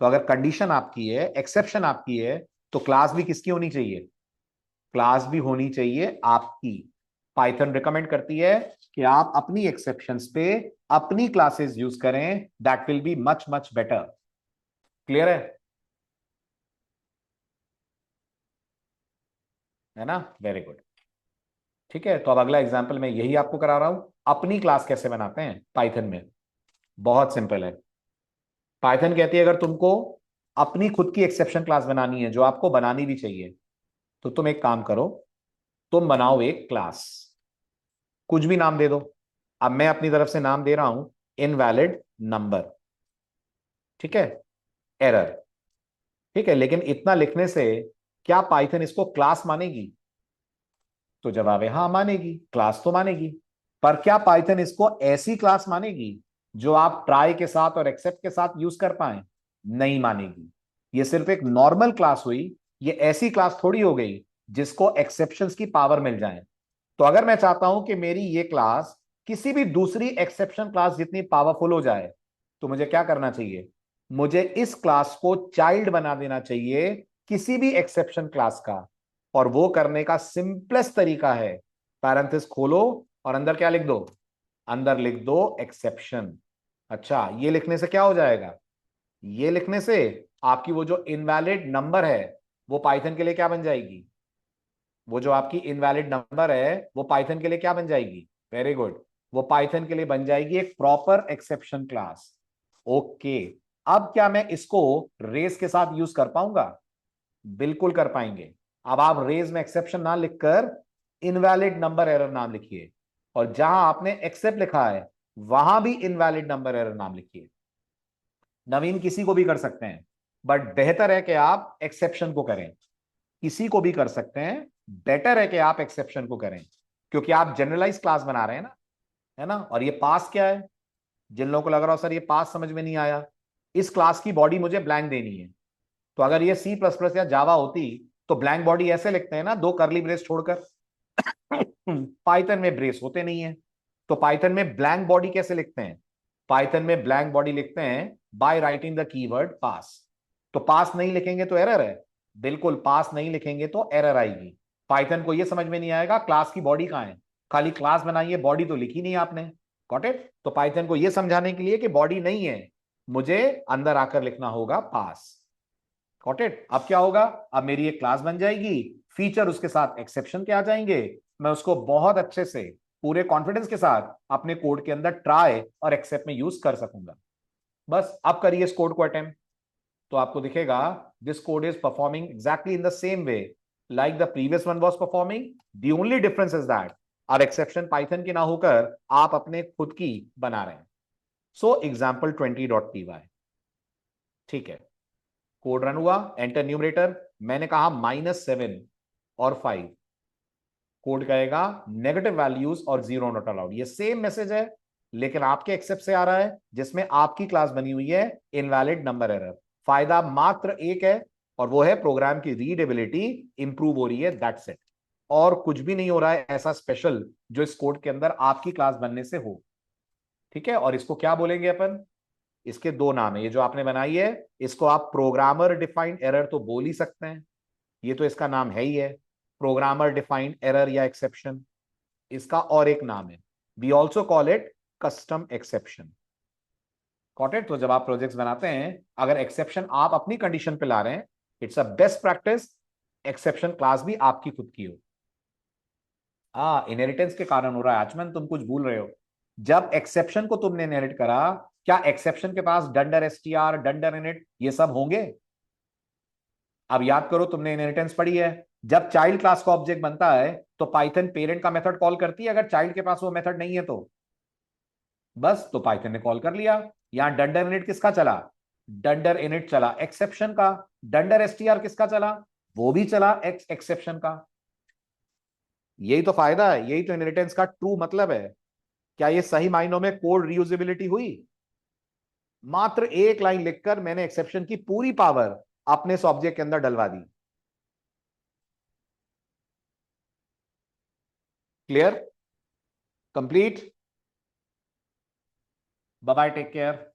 तो अगर कंडीशन आपकी है, एक्सेप्शन आपकी है, तो क्लास भी किसकी होनी चाहिए? क्लास भी होनी चाहिए आपकी। पाइथन रिकमेंड करती है कि आप अपनी एक्सेप्शंस पे अपनी क्लासेस यूज करें, that will be much much better. Clear है ना? Very good. ठीक है, तो अब अगला एग्जांपल मैं यही आपको करा रहा हूं, अपनी क्लास कैसे बनाते हैं पाइथन में। बहुत सिंपल है। पाइथन कहती है अगर तुमको अपनी खुद की एक्सेप्शन क्लास बनानी है, जो आपको बनानी भी चाहिए, तो तुम एक काम करो, तुम बनाओ एक क्लास, कुछ भी नाम दे दो। अब मैं अपनी तरफ से नाम दे रहा हूं इनवैलिड नंबर, ठीक है, एरर। ठीक है, लेकिन इतना लिखने से क्या पाइथन इसको क्लास मानेगी? तो जवाब है हाँ मानेगी, क्लास तो मानेगी। पर क्या पाइथन इसको ऐसी क्लास मानेगी जो आप ट्राई के साथ और एक्सेप्ट के साथ यूज कर पाए? नहीं मानेगी। ये सिर्फ एक नॉर्मल क्लास हुई, ये ऐसी क्लास थोड़ी हो गई जिसको एक्सेप्शंस की पावर मिल जाए। तो अगर मैं चाहता हूं कि मेरी ये क्लास किसी भी दूसरी एक्सेप्शन क्लास जितनी पावरफुल हो जाए, तो मुझे क्या करना चाहिए? मुझे इस क्लास को चाइल्ड बना देना चाहिए किसी भी एक्सेप्शन क्लास का। और वो करने का सिंपलेस्ट तरीका है, पैरेंथेसिस खोलो और अंदर क्या लिख दो? अंदर लिख दो एक्सेप्शन। अच्छा, ये लिखने से क्या हो जाएगा? ये लिखने से आपकी वो जो इनवैलिड नंबर है, वो पाइथन के लिए क्या बन जाएगी? वो जो आपकी इनवैलिड नंबर है, वो पाइथन के लिए क्या बन जाएगी? वेरी गुड, वो पाइथन के लिए बन जाएगी एक प्रॉपर एक्सेप्शन क्लास। ओके, अब क्या मैं इसको रेस के साथ यूज कर पाऊंगा? बिल्कुल कर पाएंगे। अब आप रेज में एक्सेप्शन ना लिखकर इनवैलिड नंबर एरर नाम लिखिए, और जहां आपने एक्सेप्ट लिखा है वहां भी इनवैलिड नंबर एरर नाम लिखिए। नवीन किसी को भी कर सकते हैं, बट बेहतर है कि आप एक्सेप्शन को करें। किसी को भी कर सकते हैं, बेटर है कि आप एक्सेप्शन को करें, क्योंकि आप जनरलाइज क्लास बना रहे हैं ना, है ना? और ये पास क्या है? जिन लोगों को लग रहा हो सर ये पास समझ में नहीं आया, इस क्लास की बॉडी मुझे ब्लैंक देनी है। तो अगर ये सी प्लस प्लस या जावा होती, तो ब्लैंक बॉडी ऐसे लिखते हैं ना, दो करली ब्रेस छोड़कर। पाइथन में ब्रेस होते नहीं है, तो पाइथन में ब्लैंक बॉडी कैसे लिखते हैं? पाइथन में ब्लैंक बॉडी लिखते हैं बाय राइटिंग द कीवर्ड पास। तो पास नहीं लिखेंगे तो एरर है, बिल्कुल पास नहीं लिखेंगे तो एरर आएगी। पाइथन को यह समझ में नहीं आएगा क्लास की बॉडी कहां है, खाली क्लास बनाइए, बॉडी तो लिखी नहीं आपने। Got it? तो पाइथन को यह समझाने के लिए कि बॉडी नहीं है, मुझे अंदर आकर लिखना होगा पास। Got it? अब क्या होगा? अब मेरी एक क्लास बन जाएगी, फीचर उसके साथ एक्सेप्शन के आ जाएंगे, मैं उसको बहुत अच्छे से पूरे कॉन्फिडेंस के साथ अपने कोड के अंदर ट्राई और एक्सेप्ट में यूज कर सकूंगा। बस अब करिए इस कोड को अटेम्प्ट, तो आपको दिखेगा this code is performing exactly in the same way like the previous one was performing. The only difference is that अब एक्सेप्शन पाइथन की ना होकर आप अपने खुद की बना रहे हैं। सो एग्जाम्पल 20.py, ठीक है, कोड रन हुआ, एंटर न्यूमरेटर, मैंने कहा -7 और 5, कोड कहेगा नेगेटिव वैल्यूज और जीरो नॉट अलाउड। ये सेम मैसेज है, लेकिन आपके एक्सेप्ट से आ रहा है जिसमें आपकी क्लास बनी हुई है इनवैलिड नंबर एरर। फायदा मात्र एक है, और वो है प्रोग्राम की रीडेबिलिटी इंप्रूव हो रही है, दैट्स इट। और कुछ भी नहीं हो रहा है ऐसा स्पेशल जो इस कोड के अंदर आपकी क्लास बनने से हो। ठीक है, और इसको क्या बोलेंगे अपन? इसके दो नाम है, ये जो आपने बनाई है इसको आप प्रोग्रामर डिफाइंड एरर तो बोल ही सकते हैं, ये तो इसका नाम है ही है, प्रोग्रामर डिफाइंड एरर या एक्सेप्शन। इसका और एक नाम है, we also call it custom exception. Got it? तो जब आप प्रोजेक्ट्स बनाते हैं, अगर एक्सेप्शन आप अपनी कंडीशन पे ला रहे हैं, it's a best practice exception class भी आपकी खुद की हो। इनहेरिटेंस के कारण हो रहा है आचमन, तुम कुछ भूल रहे हो। जब एक्सेप्शन को तुमने इनहेरिट करा, क्या एक्सेप्शन के पास डंडर एसटीआर डंडर इनिट ये सब होंगे? अब याद करो, तुमने इनहेरिटेंस पढ़ी है, जब चाइल्ड क्लास का ऑब्जेक्ट बनता है तो पाइथन पेरेंट का मेथड कॉल करती है, अगर चाइल्ड के पास वो मेथड नहीं है तो बस, तो पाइथन ने कॉल कर लिया। यहां डंडर इनिट किसका चला? डंडर इनिट चला एक्सेप्शन का। डंडर एसटीआर किसका चला? वो भी चला एक्सेप्शन का। यही तो फायदा है, यही तो इनहेरिटेंस का ट्रू मतलब है। क्या ये सही मायनों में कोड रीयूजेबिलिटी हुई? मात्र एक लाइन लिखकर मैंने एक्सेप्शन की पूरी पावर अपने इस ऑब्जेक्ट के अंदर डलवा दी। Clear? Complete? Bye bye, take care.